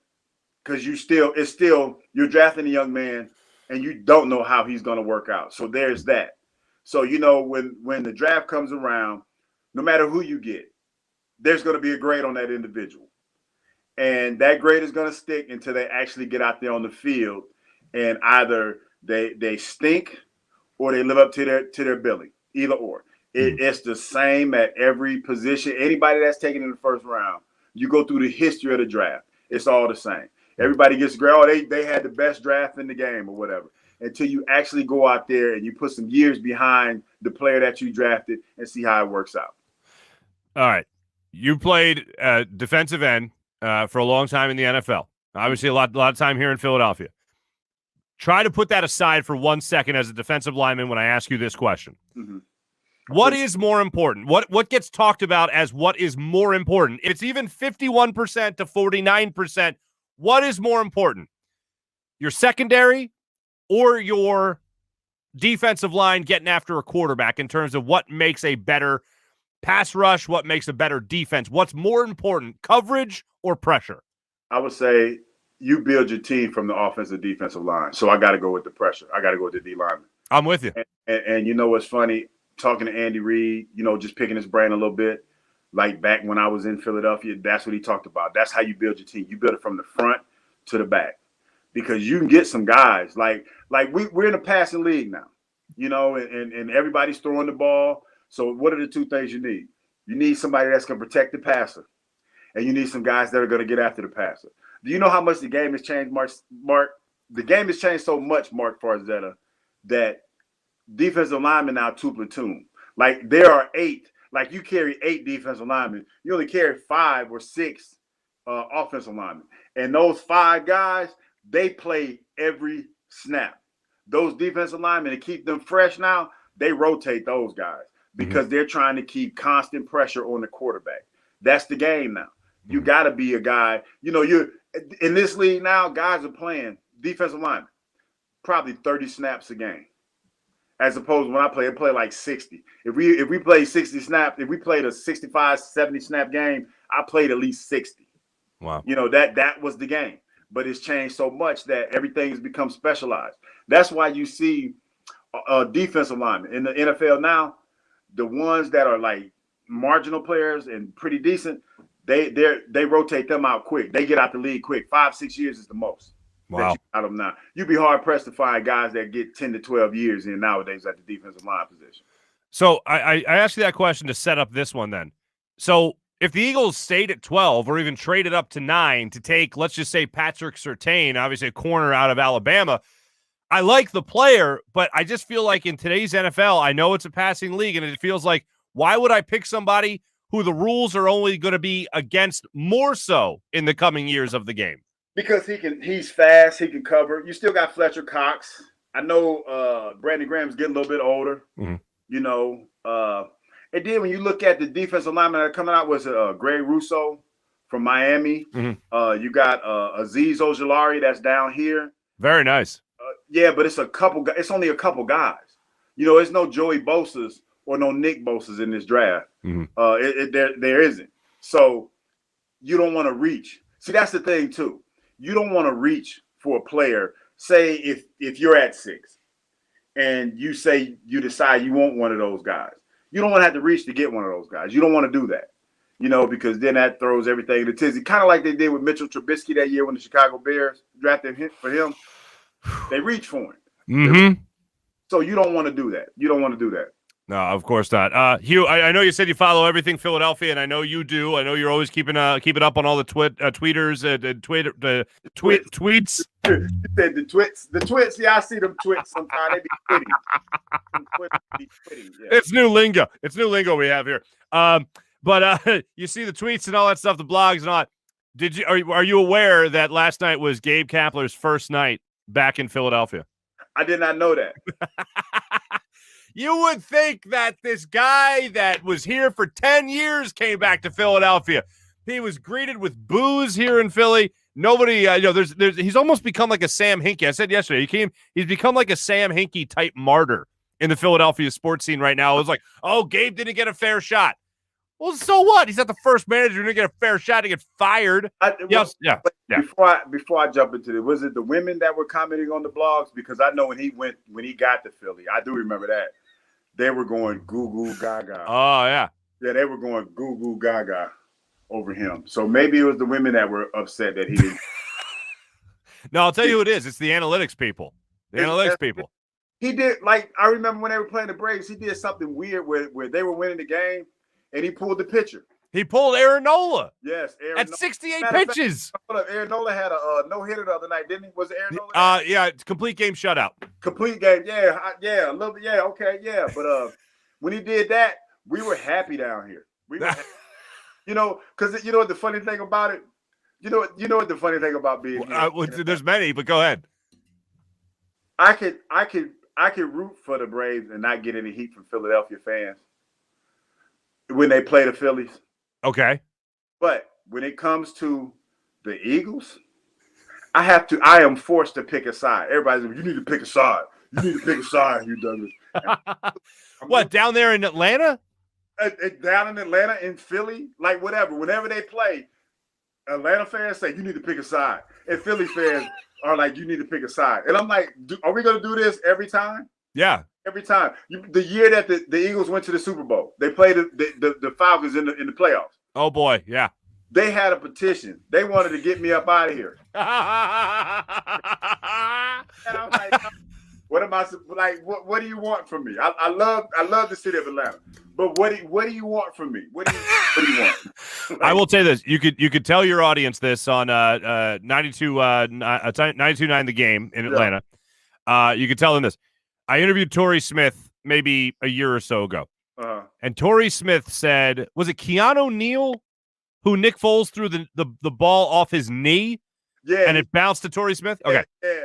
because you're drafting a young man and you don't know how he's going to work out. So there's that. So, when the draft comes around, no matter who you get, there's going to be a grade on that individual. And that grade is going to stick until they actually get out there on the field, and either they stink or they live up to their billing. Either or. It's the same at every position. Anybody that's taken in the first round, you go through the history of the draft. It's all the same. Everybody gets great. Oh, they had the best draft in the game or whatever. Until you actually go out there and you put some years behind the player that you drafted and see how it works out. All right. You played defensive end for a long time in the NFL. Obviously, a lot of time here in Philadelphia. Try to put that aside for 1 second as a defensive lineman when I ask you this question. Mm-hmm. What is more important? What gets talked about as what is more important? It's even 51% to 49%. What is more important? Your secondary or your defensive line getting after a quarterback in terms of what makes a better pass rush, what makes a better defense? What's more important, coverage or pressure? I would say you build your team from the offensive defensive line. So I got to go with the pressure. I got to go with the D lineman. I'm with you. And you know what's funny? Talking to Andy Reid, just picking his brain a little bit. Like back when I was in Philadelphia, that's what he talked about. That's how you build your team. You build it from the front to the back. Because you can get some guys. Like we're in a passing league now, and everybody's throwing the ball. So what are the two things you need? You need somebody that's going to protect the passer. And you need some guys that are going to get after the passer. Do you know how much the game has changed, Marc? The game has changed so much, Marc Farzetta, that defensive linemen now 2 platoon. Like there are 8. Like you carry 8 defensive linemen. You only carry 5 or 6 offensive linemen. And those 5 guys, they play every snap. Those defensive linemen, to keep them fresh now, they rotate those guys because they're trying to keep constant pressure on the quarterback. That's the game now. You got to be a guy. You're in this league now, guys are playing defensive linemen probably 30 snaps a game. As opposed to when I play like 60. If we play 60 snaps, if we played a 65, 70 snap game, I played at least 60. Wow. That was the game. But it's changed so much that everything has become specialized. That's why you see defensive linemen in the NFL now, the ones that are like marginal players and pretty decent, they rotate them out quick. They get out the league quick. 5-6 years is the most. Wow. Out of them now. You'd be hard pressed to find guys that get 10 to 12 years in nowadays at the defensive line position. So I asked you that question to set up this one then. So if the Eagles stayed at 12 or even traded up to 9 to take, let's just say, Patrick Surtain, obviously a corner out of Alabama, I like the player, but I just feel like in today's NFL, I know it's a passing league, and it feels like, why would I pick somebody who the rules are only going to be against more so in the coming years of the game? Because he's fast, he can cover. You still got Fletcher Cox. I know Brandon Graham's getting a little bit older, and then when you look at the defensive linemen that are coming out, was Greg Rousseau from Miami. You got Azeez Ojulari that's down here. Very nice. Yeah, but it's it's only a couple guys. It's no Joey Bosa's or no Nick Bosa's in this draft. There isn't. So you don't want to reach. See, that's the thing too. You don't want to reach for a player. Say if you're at 6 and you decide you want one of those guys. You don't want to have to reach to get one of those guys. You don't want to do that, because then that throws everything to tizzy. Kind of like they did with Mitchell Trubisky that year when the Chicago Bears drafted him for him. They reached for him. So you don't want to do that. You don't want to do that. No, of course not. Hugh, I know you said you follow everything Philadelphia, and I know you do. I know you're always keeping up on all the tweeters, tweets. You said the twits. Yeah, I see them twits sometimes. They be twitty. Yeah. It's new lingo. It's new lingo we have here. But you see the tweets and all that stuff, the blogs and all that. Are you aware that last night was Gabe Kapler's first night back in Philadelphia? I did not know that. You would think that this guy that was here for 10 years came back to Philadelphia. He was greeted with boos here in Philly. Nobody, he's almost become like a Sam Hinkie. I said yesterday, he's become like a Sam Hinkie type martyr in the Philadelphia sports scene right now. It was like, oh, Gabe didn't get a fair shot. Well, so what? He's not the first manager to get a fair shot to get fired. Before I jump into this, was it the women that were commenting on the blogs? Because I know when he got to Philly, I do remember that. They were going goo goo gaga. Oh yeah. Yeah, they were going goo goo gaga. over him. So maybe it was the women that were upset that he didn't. No, I'll tell you who it is. It's the analytics people. He did, like, I remember when they were playing the Braves, he did something weird where they were winning the game, and he pulled the pitcher. He pulled Aaron Nola. Yes, Aaron at 68 pitches. Aaron Nola had a no-hitter the other night, didn't he? Was it Aaron Nola? Yeah, it's complete game shutout. Complete game, yeah, a little bit, yeah, okay, yeah. But when he did that, we were happy down here. We were, because you know what the funny thing about it. You know what the funny thing about being here? There's many, but go ahead. I could root for the Braves and not get any heat from Philadelphia fans when they play the Phillies. Okay. But when it comes to the Eagles, I am forced to pick a side. Everybody's like, you need to pick a side. You need to pick a side, Hugh Douglas. What, down there in Atlanta? Down in Atlanta, in Philly, like whatever. Whenever they play, Atlanta fans say, you need to pick a side. And Philly fans are like, you need to pick a side. And I'm like, are we going to do this every time? Yeah. Every time. The year that the Eagles went to the Super Bowl, they played the Falcons in the playoffs. Oh, boy, yeah. They had a petition. They wanted to get me up out of here. And I'm like, what am I like? What do you want from me? I love the city of Atlanta, but what do you want from me? What do you want? Like, I will say this: you could tell your audience this on 92.9 The Game in Atlanta. Yeah. You could tell them this. I interviewed Torrey Smith maybe a year or so ago, and Torrey Smith said, "Was it Keanu Neal who Nick Foles threw the ball off his knee? Yeah, and it bounced to Torrey Smith? Okay, yeah."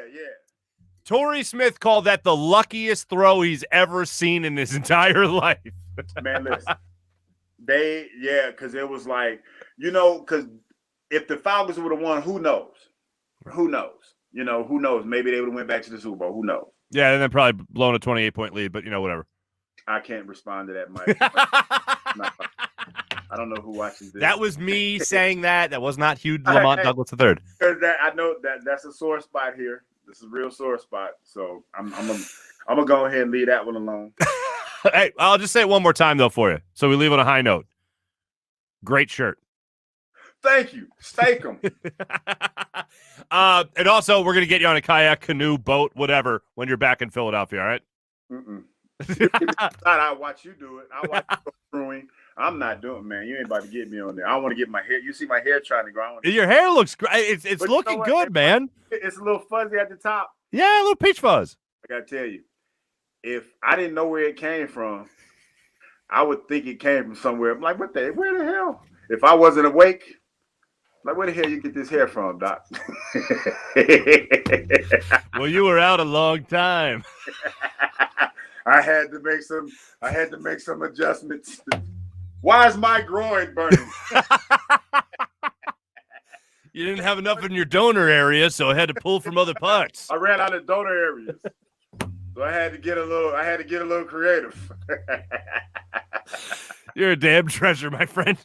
Torrey Smith called that the luckiest throw he's ever seen in his entire life. Man, listen, because it was like, because if the Falcons would have won, who knows? Who knows? Who knows? Maybe they would have went back to the Super Bowl. Who knows? Yeah, and then probably blown a 28-point lead, but whatever. I can't respond to that, Mike. I don't know who watches this. That was me saying that. That was not Hugh Lamont Douglas III. I know that's a sore spot here. This is a real sore spot. So I'm gonna go ahead and leave that one alone. Hey, I'll just say it one more time though for you, so we leave on a high note. Great shirt. Thank you. Stake them. And also, we're gonna get you on a kayak, canoe, boat, whatever, when you're back in Philadelphia. All right. I watch you do it. I watch you go crewing. I'm not doing, man. You ain't about to get me on there. I want to get my hair. You see my hair trying to grow. Your hair looks great. It's looking good, man. It's a little fuzzy at the top. Yeah, a little peach fuzz. I gotta tell you, if I didn't know where it came from, I would think it came from somewhere. I'm like, where the hell? If I wasn't awake, like, where the hell you get this hair from, Doc? Well, you were out a long time. I had to make some adjustments. Why is my groin burning? You didn't have enough in your donor area, so I had to pull from other parts. I ran out of donor areas, so I had to get a little creative. You're a damn treasure, my friend.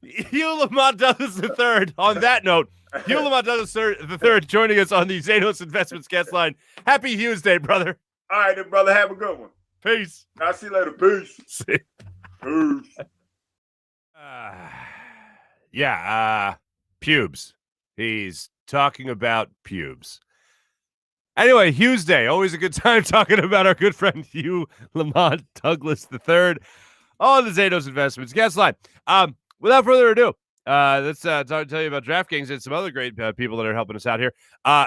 Hugh Lamont Douglas III. On that note, Hugh Lamont Douglas III joining us on the Zatos Investments guest line. Happy Hughes Day, brother. All right, then, brother. Have a good one. Peace. I'll see you later. Peace. See. Peace. Pubes. He's talking about pubes. Anyway, Hughes Day. Always a good time talking about our good friend Hugh Lamont Douglas III on the Zatos Investments guest line. Without further ado, let's tell you about DraftKings and some other great people that are helping us out here.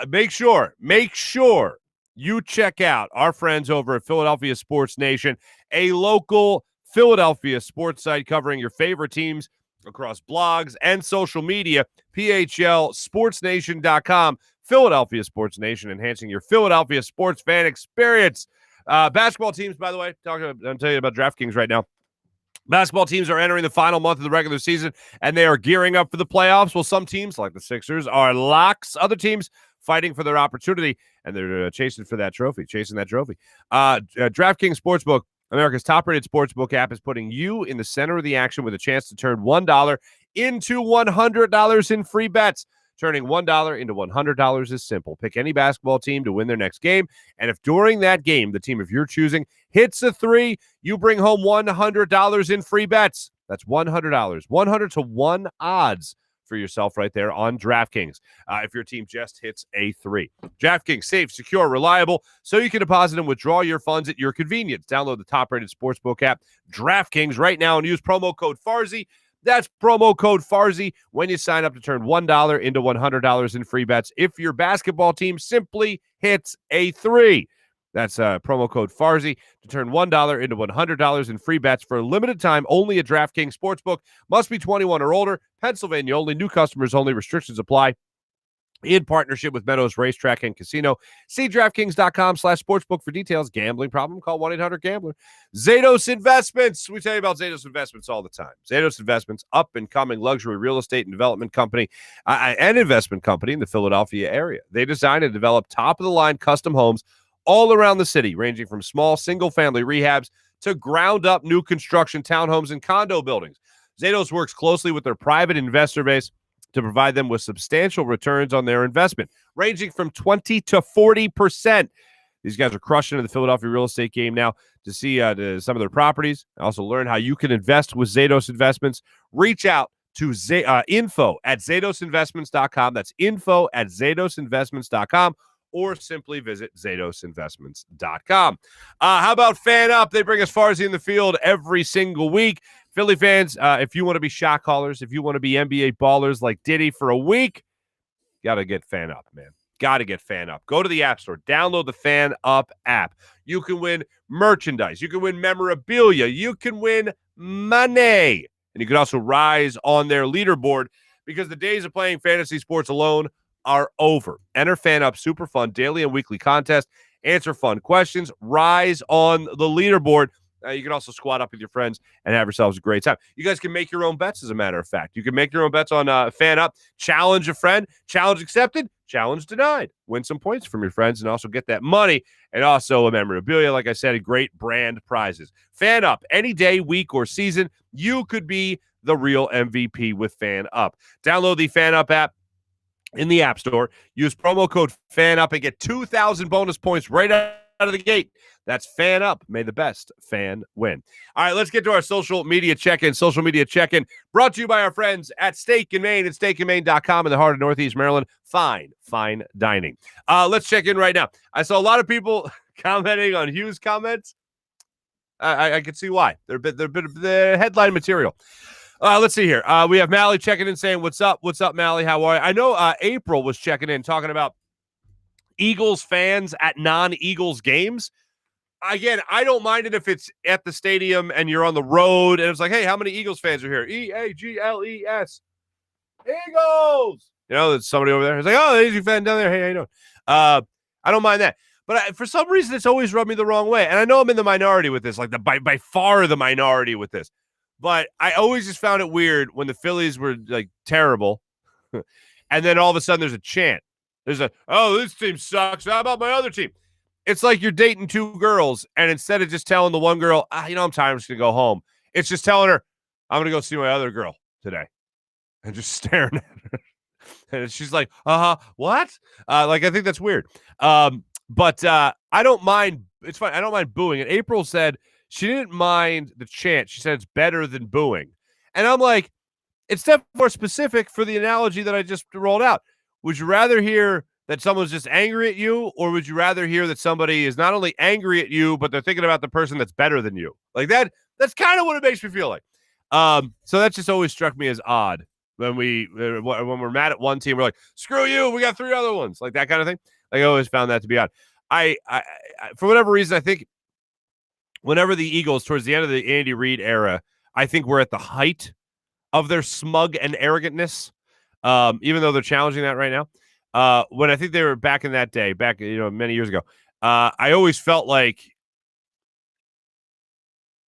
Make sure you check out our friends over at Philadelphia Sports Nation, a local Philadelphia sports site covering your favorite teams across blogs and social media. PHLSportsNation.com. Philadelphia Sports Nation, enhancing your Philadelphia sports fan experience. Basketball teams, by the way, I'm telling you about DraftKings right now. Basketball teams are entering the final month of the regular season, and they are gearing up for the playoffs. Well, some teams, like the Sixers, are locks. Other teams fighting for their opportunity, and they're chasing that trophy. DraftKings Sportsbook, America's top-rated sportsbook app, is putting you in the center of the action with a chance to turn $1 into $100 in free bets. Turning $1 into $100 is simple. Pick any basketball team to win their next game, and if during that game the team of your choosing hits a three, you bring home $100 in free bets. That's $100. 100 to 1 odds for yourself right there on DraftKings if your team just hits a 3. DraftKings, safe, secure, reliable, so you can deposit and withdraw your funds at your convenience. Download the top-rated sportsbook app, DraftKings, right now and use promo code Farzy. That's promo code Farzy when you sign up to turn $1 into $100 in free bets if your basketball team simply hits a 3. That's promo code Farzy to turn $1 into $100 in free bets for a limited time only at DraftKings Sportsbook. Must be 21 or older. Pennsylvania only. New customers only. Restrictions apply. In partnership with Meadows Racetrack and Casino. See DraftKings.com/sportsbook for details. Gambling problem? Call 1-800-GAMBLER. Zatos Investments. We tell you about Zatos Investments all the time. Zatos Investments, up-and-coming luxury real estate and development company and investment company in the Philadelphia area. They design and develop top-of-the-line custom homes all around the city, ranging from small single-family rehabs to ground-up new construction townhomes and condo buildings. Zatos works closely with their private investor base to provide them with substantial returns on their investment, ranging from 20 to 40%. These guys are crushing in the Philadelphia real estate game now. To see some of their properties, also learn how you can invest with Zatos Investments. Reach out to info@ZatosInvestments.com. That's info@ZatosInvestments.com. Or simply visit ZatosInvestments.com. How about FanUp? They bring us Farzy in the field every single week. Philly fans, if you want to be shot callers, if you want to be NBA ballers like Diddy for a week, got to get FanUp, man. Got to get FanUp. Go to the App Store. Download the FanUp app. You can win merchandise. You can win memorabilia. You can win money. And you can also rise on their leaderboard because the days of playing fantasy sports alone are over. Enter FanUp Super Fun daily and weekly contest. Answer fun questions. Rise on the leaderboard. You can also squat up with your friends and have yourselves a great time. You guys can make your own bets, as a matter of fact. You can make your own bets on FanUp. Challenge a friend. Challenge accepted. Challenge denied. Win some points from your friends and also get that money and also a memorabilia. Like I said, a great brand prizes. FanUp. Any day, week, or season, you could be the real MVP with FanUp. Download the FanUp app in the App Store. Use promo code FANUP and get 2,000 bonus points right out of the gate. That's FanUp. May the best fan win. All right, let's get to our social media check-in. Social media check-in brought to you by our friends at Steak and Maine at steakandmaine.com in the heart of Northeast Maryland. Fine dining. Let's check in right now. I saw a lot of people commenting on Hugh's comments. I can see why. They're headline material. Let's see here. We have Mally checking in saying, what's up? What's up, Mally? How are you? I know April was checking in talking about Eagles fans at non-Eagles games. Again, I don't mind it if it's at the stadium and you're on the road and it's like, hey, how many Eagles fans are here? E-A-G-L-E-S. Eagles! You know, there's somebody over there. It's like, oh, there's your fan down there. Hey, how you doing? I don't mind that. But for some reason, it's always rubbed me the wrong way. And I know I'm in the minority with this, like by far the minority with this. But I always just found it weird when the Phillies were like terrible. And then all of a sudden there's a chant. There's this team sucks. How about my other team? It's like you're dating two girls. And instead of just telling the one girl, I'm tired, I'm just going to go home. It's just telling her, I'm going to go see my other girl today. And just staring at her. And she's like, what? I think that's weird. But I don't mind. It's fine. I don't mind booing. And April said she didn't mind the chant. She said it's better than booing. And I'm like, it's definitely more specific for the analogy that I just rolled out. Would you rather hear that someone's just angry at you, or would you rather hear that somebody is not only angry at you, but they're thinking about the person that's better than you? Like that's kind of what it makes me feel like. So that just always struck me as odd when we're mad at one team, we're like, screw you, we got three other ones, like that kind of thing. Like I always found that to be odd. I for whatever reason, I think whenever the Eagles, towards the end of the Andy Reid era, I think we're at the height of their smug and arrogantness, even though they're challenging that right now. When I think they were back in that day, many years ago, I always felt like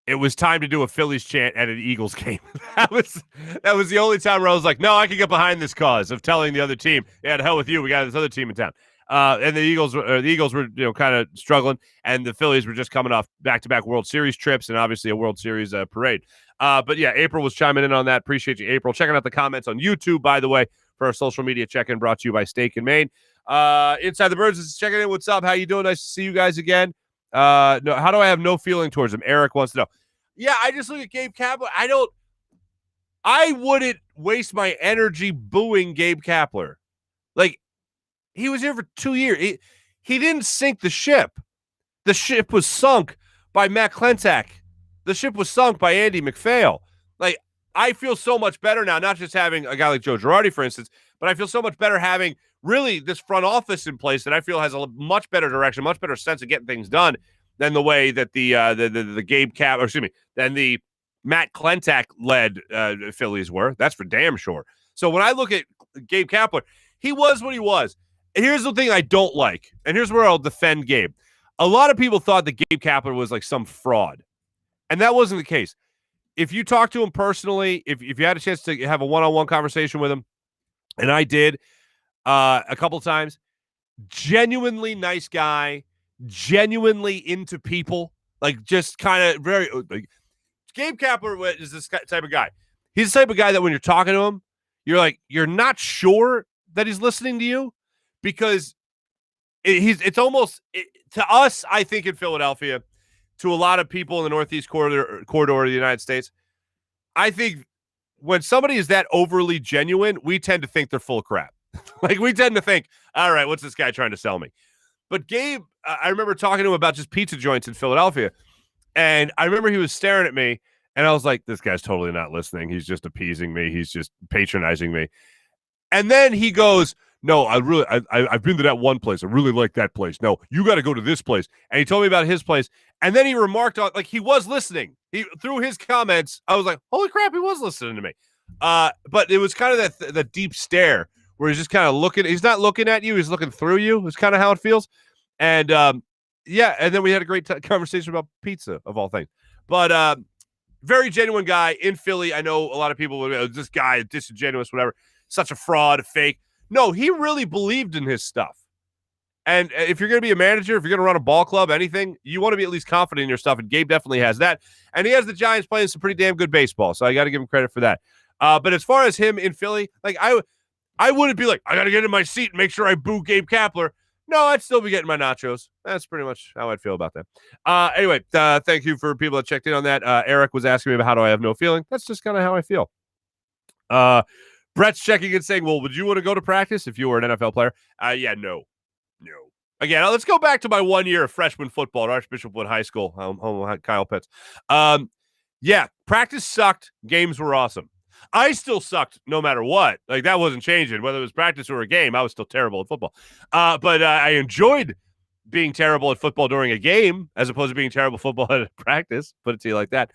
it was time to do a Phillies chant at an Eagles game. that was the only time where I was like, no, I can get behind this cause of telling the other team, yeah, to hell with you, we got this other team in town. And the Eagles were kind of struggling, and the Phillies were just coming off back-to-back World Series trips and obviously a World Series parade. But yeah, April was chiming in on that. Appreciate you, April. Checking out the comments on YouTube, by the way, for our social media check-in brought to you by Steak and Maine. Inside the Birds is checking in. What's up? How you doing? Nice to see you guys again. No, how do I have no feeling towards him? Eric wants to know. Yeah, I just look at Gabe Kapler. I wouldn't waste my energy booing Gabe Kapler. Like, he was here for 2 years. He didn't sink the ship. The ship was sunk by Matt Klentak. The ship was sunk by Andy McPhail. Like, I feel so much better now, not just having a guy like Joe Girardi, for instance, but I feel so much better having really this front office in place that I feel has a much better direction, much better sense of getting things done than the way that the Gabe Cap, or excuse me, than the Matt Klentak led Phillies were. That's for damn sure. So when I look at Gabe Kapler, he was what he was. And here's the thing I don't like, and here's where I'll defend Gabe. A lot of people thought that Gabe Kapler was like some fraud, and that wasn't the case. If you talk to him personally, if you had a chance to have a one-on-one conversation with him, and I did a couple of times, genuinely nice guy, genuinely into people, like just kind of very like, Gabe Kapler is this type of guy. He's the type of guy that when you're talking to him, you're like, you're not sure that he's listening to you because it's almost to us, I think in Philadelphia, to a lot of people in the Northeast corridor of the United States, I think when somebody is that overly genuine, we tend to think they're full of crap. Like, we tend to think, all right, what's this guy trying to sell me? But Gabe, I remember talking to him about just pizza joints in Philadelphia, and I remember he was staring at me, and I was like, this guy's totally not listening. He's just appeasing me. He's just patronizing me. And then he goes, no, I've been to that one place. I really like that place. No, you got to go to this place. And he told me about his place. And then he remarked on, like, he was listening. Through his comments, I was like, holy crap, he was listening to me. But it was kind of that deep stare where he's just kind of looking. He's not looking at you. He's looking through you. It's kind of how it feels. And, yeah, and then we had a great conversation about pizza, of all things. But very genuine guy in Philly. I know a lot of people would be, this guy is disingenuous, whatever. Such a fraud, a fake. No, he really believed in his stuff. And if you're going to be a manager, if you're going to run a ball club, anything, you want to be at least confident in your stuff. And Gabe definitely has that. And he has the Giants playing some pretty damn good baseball. So I got to give him credit for that. But as far as him in Philly, like I wouldn't be like, I got to get in my seat and make sure I boo Gabe Kapler. No, I'd still be getting my nachos. That's pretty much how I'd feel about that. Anyway, thank you for people that checked in on that. Eric was asking me about how do I have no feeling. That's just kind of how I feel. Brett's checking and saying, well, would you want to go to practice if you were an NFL player? Yeah, no. Again, let's go back to my 1 year of freshman football at Archbishop Wood High School. Home Kyle Pitts. Yeah, practice sucked. Games were awesome. I still sucked no matter what. Like, that wasn't changing. Whether it was practice or a game, I was still terrible at football. But I enjoyed being terrible at football during a game as opposed to being terrible at football at practice. Put it to you like that.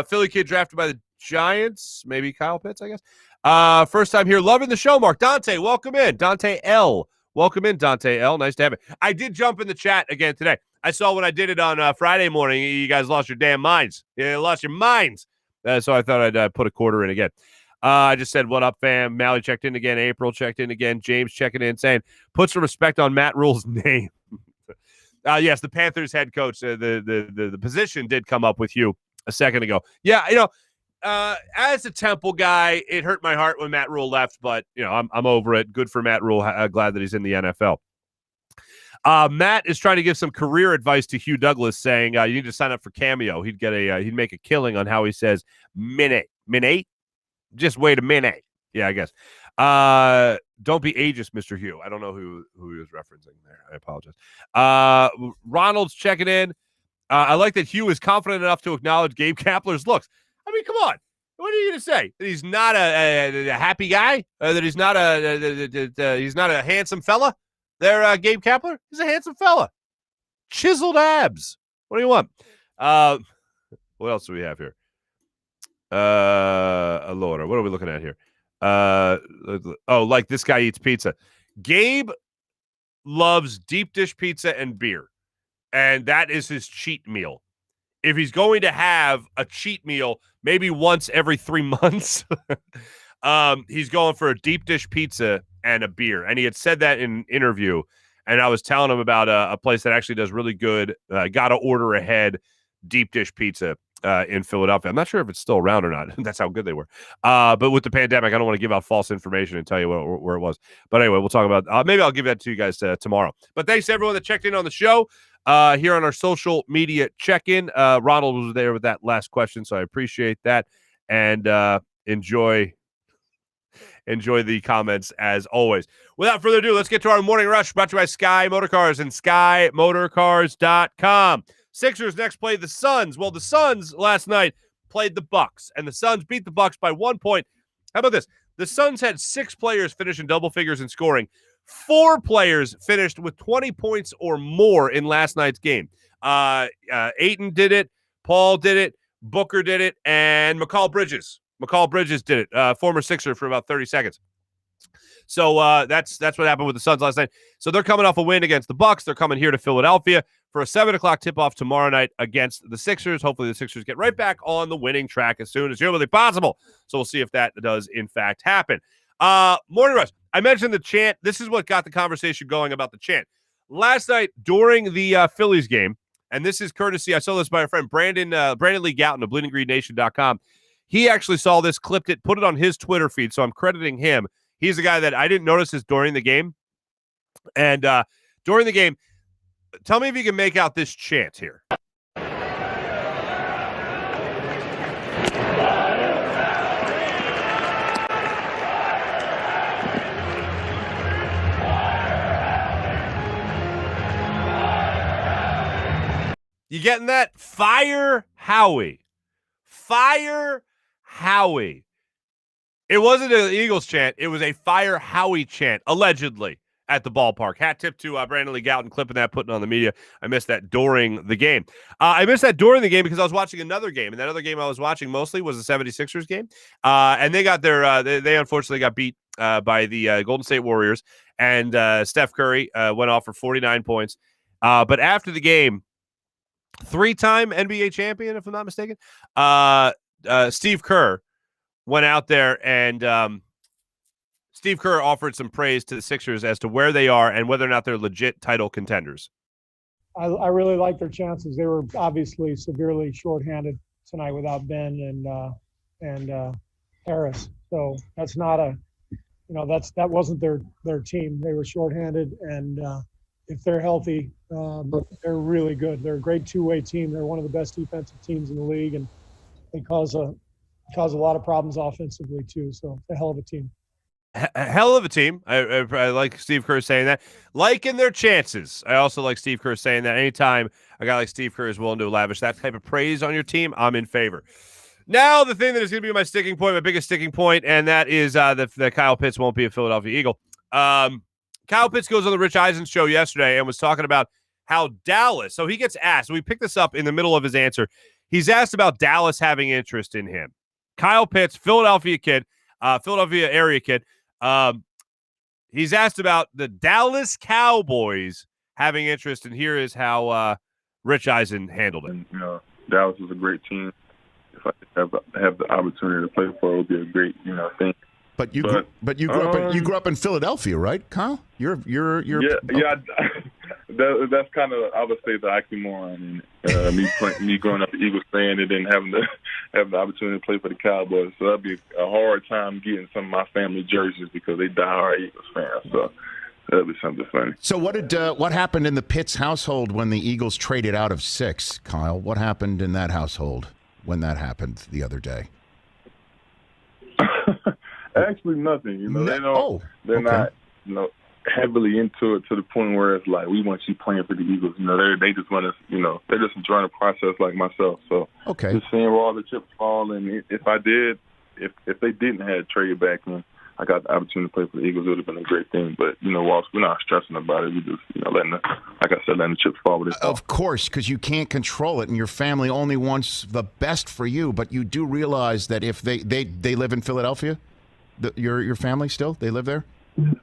Philly kid drafted by the Giants. Maybe Kyle Pitts, I guess. First time here. Loving the show, Mark. Dante, welcome in. Dante L. Welcome in, Dante L. Nice to have it. I did jump in the chat again today. I saw when I did it on Friday morning, you guys lost your damn minds. You lost your minds. So I thought I'd put a quarter in again. I just said, what up, fam? Mally checked in again. April checked in again. James checking in saying, put some respect on Matt Rule's name. Yes, the Panthers head coach. The position did come up with you a second ago. Yeah, you know, as a Temple guy, it hurt my heart when Matt Rule left, but you know, I'm over it. Good for Matt Rule. Glad that he's in the NFL. Matt is trying to give some career advice to Hugh Douglas, saying you need to sign up for Cameo. He'd get he'd make a killing on how he says minute. Just wait a minute. Yeah, I guess. Don't be ageist, Mr. Hugh. I don't know who he was referencing there. I apologize. Ronald's checking in. I like that Hugh is confident enough to acknowledge Gabe Kapler's looks. I mean, come on. What are you going to say? That he's not a happy guy? That he's not a handsome fella? There, Gabe Kapler? He's a handsome fella. Chiseled abs. What do you want? What else do we have here? Laura, what are we looking at here? Like this guy eats pizza. Gabe loves deep dish pizza and beer. And that is his cheat meal. If he's going to have a cheat meal, maybe once every 3 months, he's going for a deep dish pizza and a beer. And he had said that in an interview. And I was telling him about a place that actually does really good, got to order ahead deep dish pizza in Philadelphia. I'm not sure if it's still around or not. That's how good they were. But with the pandemic, I don't want to give out false information and tell you where it was. But anyway, we'll talk about maybe I'll give that to you guys tomorrow. But thanks to everyone that checked in on the show. Here on our social media check-in, Ronald was there with that last question, so I appreciate that. And enjoy the comments as always. Without further ado, let's get to our morning rush brought to you by Sky Motorcars and SkyMotorcars.com. Sixers next play the Suns. Well, the Suns last night played the Bucks, and the Suns beat the Bucks by 1 point. How about this? The Suns had 6 players finish in double figures in scoring. 4 players finished with 20 points or more in last night's game. Ayton did it. Paul did it. Booker did it. And McCall Bridges did it. Former Sixer for about 30 seconds. So that's what happened with the Suns last night. So they're coming off a win against the Bucks. They're coming here to Philadelphia for a 7 o'clock tip-off tomorrow night against the Sixers. Hopefully the Sixers get right back on the winning track as soon as humanly possible. So we'll see if that does, in fact, happen. Morning rush. I mentioned the chant. This is what got the conversation going about the chant. Last night during the Phillies game, and this is courtesy, I saw this by our friend Brandon Lee Gouton of BleedingGreenNation.com. He actually saw this, clipped it, put it on his Twitter feed, so I'm crediting him. He's the guy that I didn't notice this during the game. And during the game, tell me if you can make out this chant here. You getting that? Fire Howie. Fire Howie. It wasn't an Eagles chant. It was a Fire Howie chant, allegedly, at the ballpark. Hat tip to Brandon Lee Gouton, clipping that, putting it on the media. I missed that during the game. I missed that during the game because I was watching another game, and that other game I was watching mostly was the 76ers game. And they got their they unfortunately got beat by the Golden State Warriors, and Steph Curry went off for 49 points. But after the game, 3-time NBA champion, if I'm not mistaken, Steve Kerr went out there, and Steve Kerr offered some praise to the Sixers as to where they are and whether or not they're legit title contenders. I really like their chances. They were obviously severely shorthanded tonight without Ben and Harris. So that's not that wasn't their team. They were shorthanded, and if they're healthy, they're really good. They're a great two-way team. They're one of the best defensive teams in the league, and they cause a lot of problems offensively too. So it's a hell of a team. Hell of a team. I like Steve Kerr saying that. Liking their chances. I also like Steve Kerr saying that. Anytime a guy like Steve Kerr is willing to lavish that type of praise on your team, I'm in favor. Now, the thing that is going to be my sticking point, my biggest sticking point, and that is that Kyle Pitts won't be a Philadelphia Eagle. Kyle Pitts goes on the Rich Eisen show yesterday and was talking about how Dallas, so he gets asked, we picked this up in the middle of his answer. He's asked about Dallas having interest in him. Kyle Pitts, Philadelphia area kid. He's asked about the Dallas Cowboys having interest, and here is how Rich Eisen handled it. And, Dallas is a great team. If I have the opportunity to play for it, would be a great, thing. But you grew up in Philadelphia, right, Kyle? You're That's kind of, I would say, the oxymoron. Me growing up an Eagles fan and then having the opportunity to play for the Cowboys. So that'd be a hard time getting some of my family jerseys because they diehard Eagles fans. So that'd be something funny. So what happened in the Pitts household when the Eagles traded out of 6, Kyle? What happened in that household when that happened the other day? Actually, nothing. They're not heavily into it to the point where it's like, we want you playing for the Eagles. They just want to, they're just enjoying the process like myself. So just seeing where all the chips fall, and if they didn't have traded back and I got the opportunity to play for the Eagles, it would have been a great thing. But whilst we're not stressing about it, we just letting the chips fall with it. Of course, because you can't control it, and your family only wants the best for you. But you do realize that if they live in Philadelphia. Your family still? They live there?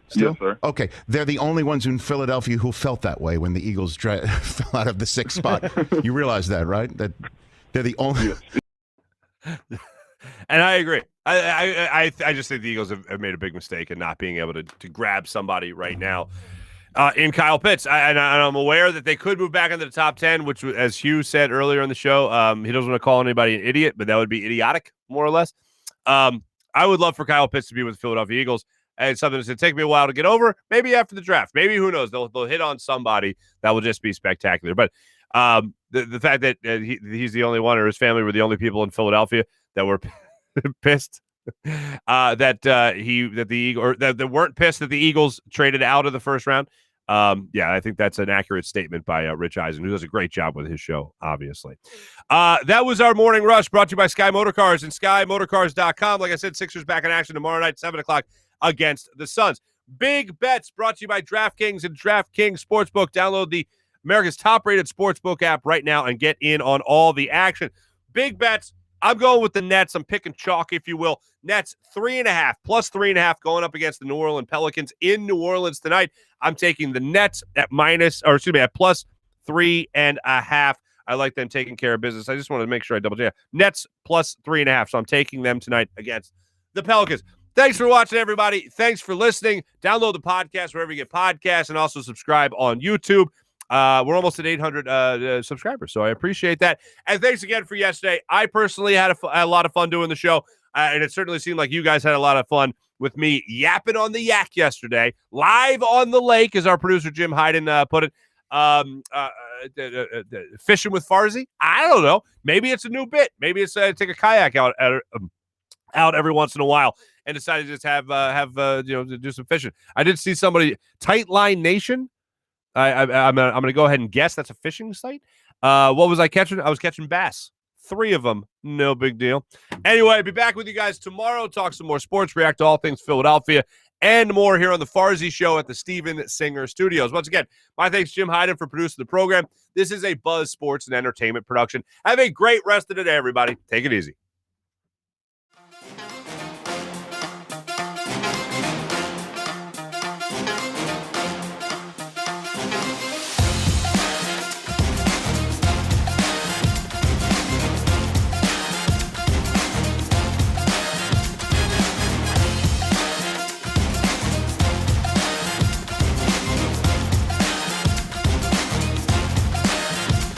Still? Yes, sir. Okay. They're the only ones in Philadelphia who felt that way when the Eagles fell out of the 6th spot. You realize that, right? That they're the only. And I agree. I just think the Eagles have made a big mistake in not being able to grab somebody right now in Kyle Pitts. And I'm aware that they could move back into the top 10, which, as Hugh said earlier in the show, he doesn't want to call anybody an idiot, but that would be idiotic, more or less. I would love for Kyle Pitts to be with the Philadelphia Eagles. And it's something that's going to take me a while to get over. Maybe after the draft. Maybe, who knows? They'll hit on somebody that will just be spectacular. But the fact that he's the only one, or his family were the only people in Philadelphia that were pissed that they weren't pissed that the Eagles traded out of the first round. Yeah, I think that's an accurate statement by Rich Eisen, who does a great job with his show, obviously. That was our Morning Rush, brought to you by Sky Motorcars and SkyMotorcars.com. Like I said, Sixers back in action tomorrow night, 7 o'clock against the Suns. Big Bets, brought to you by DraftKings and DraftKings Sportsbook. Download the America's top-rated sportsbook app right now and get in on all the action. Big Bets, I'm going with the Nets. I'm picking chalk, if you will. Nets 3.5, plus 3.5 going up against the New Orleans Pelicans in New Orleans tonight. I'm taking the Nets at plus 3.5. I like them taking care of business. I just wanted to make sure I double check. Nets plus 3.5. So I'm taking them tonight against the Pelicans. Thanks for watching, everybody. Thanks for listening. Download the podcast wherever you get podcasts and also subscribe on YouTube. We're almost at 800 subscribers, so I appreciate that. And thanks again for yesterday. I personally had a lot of fun doing the show, and it certainly seemed like you guys had a lot of fun with me yapping on the yak yesterday, live on the lake, as our producer Jim Hyden put it. Fishing with Farzy? I don't know. Maybe it's a new bit. Maybe it's take a kayak out every once in a while and decide to just have do some fishing. I did see somebody, Tight Line Nation. I'm gonna go ahead and guess that's a fishing site. What was I catching? I was catching bass. 3 of them. No big deal. Anyway, I'll be back with you guys tomorrow. Talk some more sports, react to all things Philadelphia, and more here on the Farzy Show at the Steven Singer Studios. Once again, my thanks Jim Hyden for producing the program. This is a Buzz Sports and Entertainment production. Have a great rest of the day, everybody. Take it easy.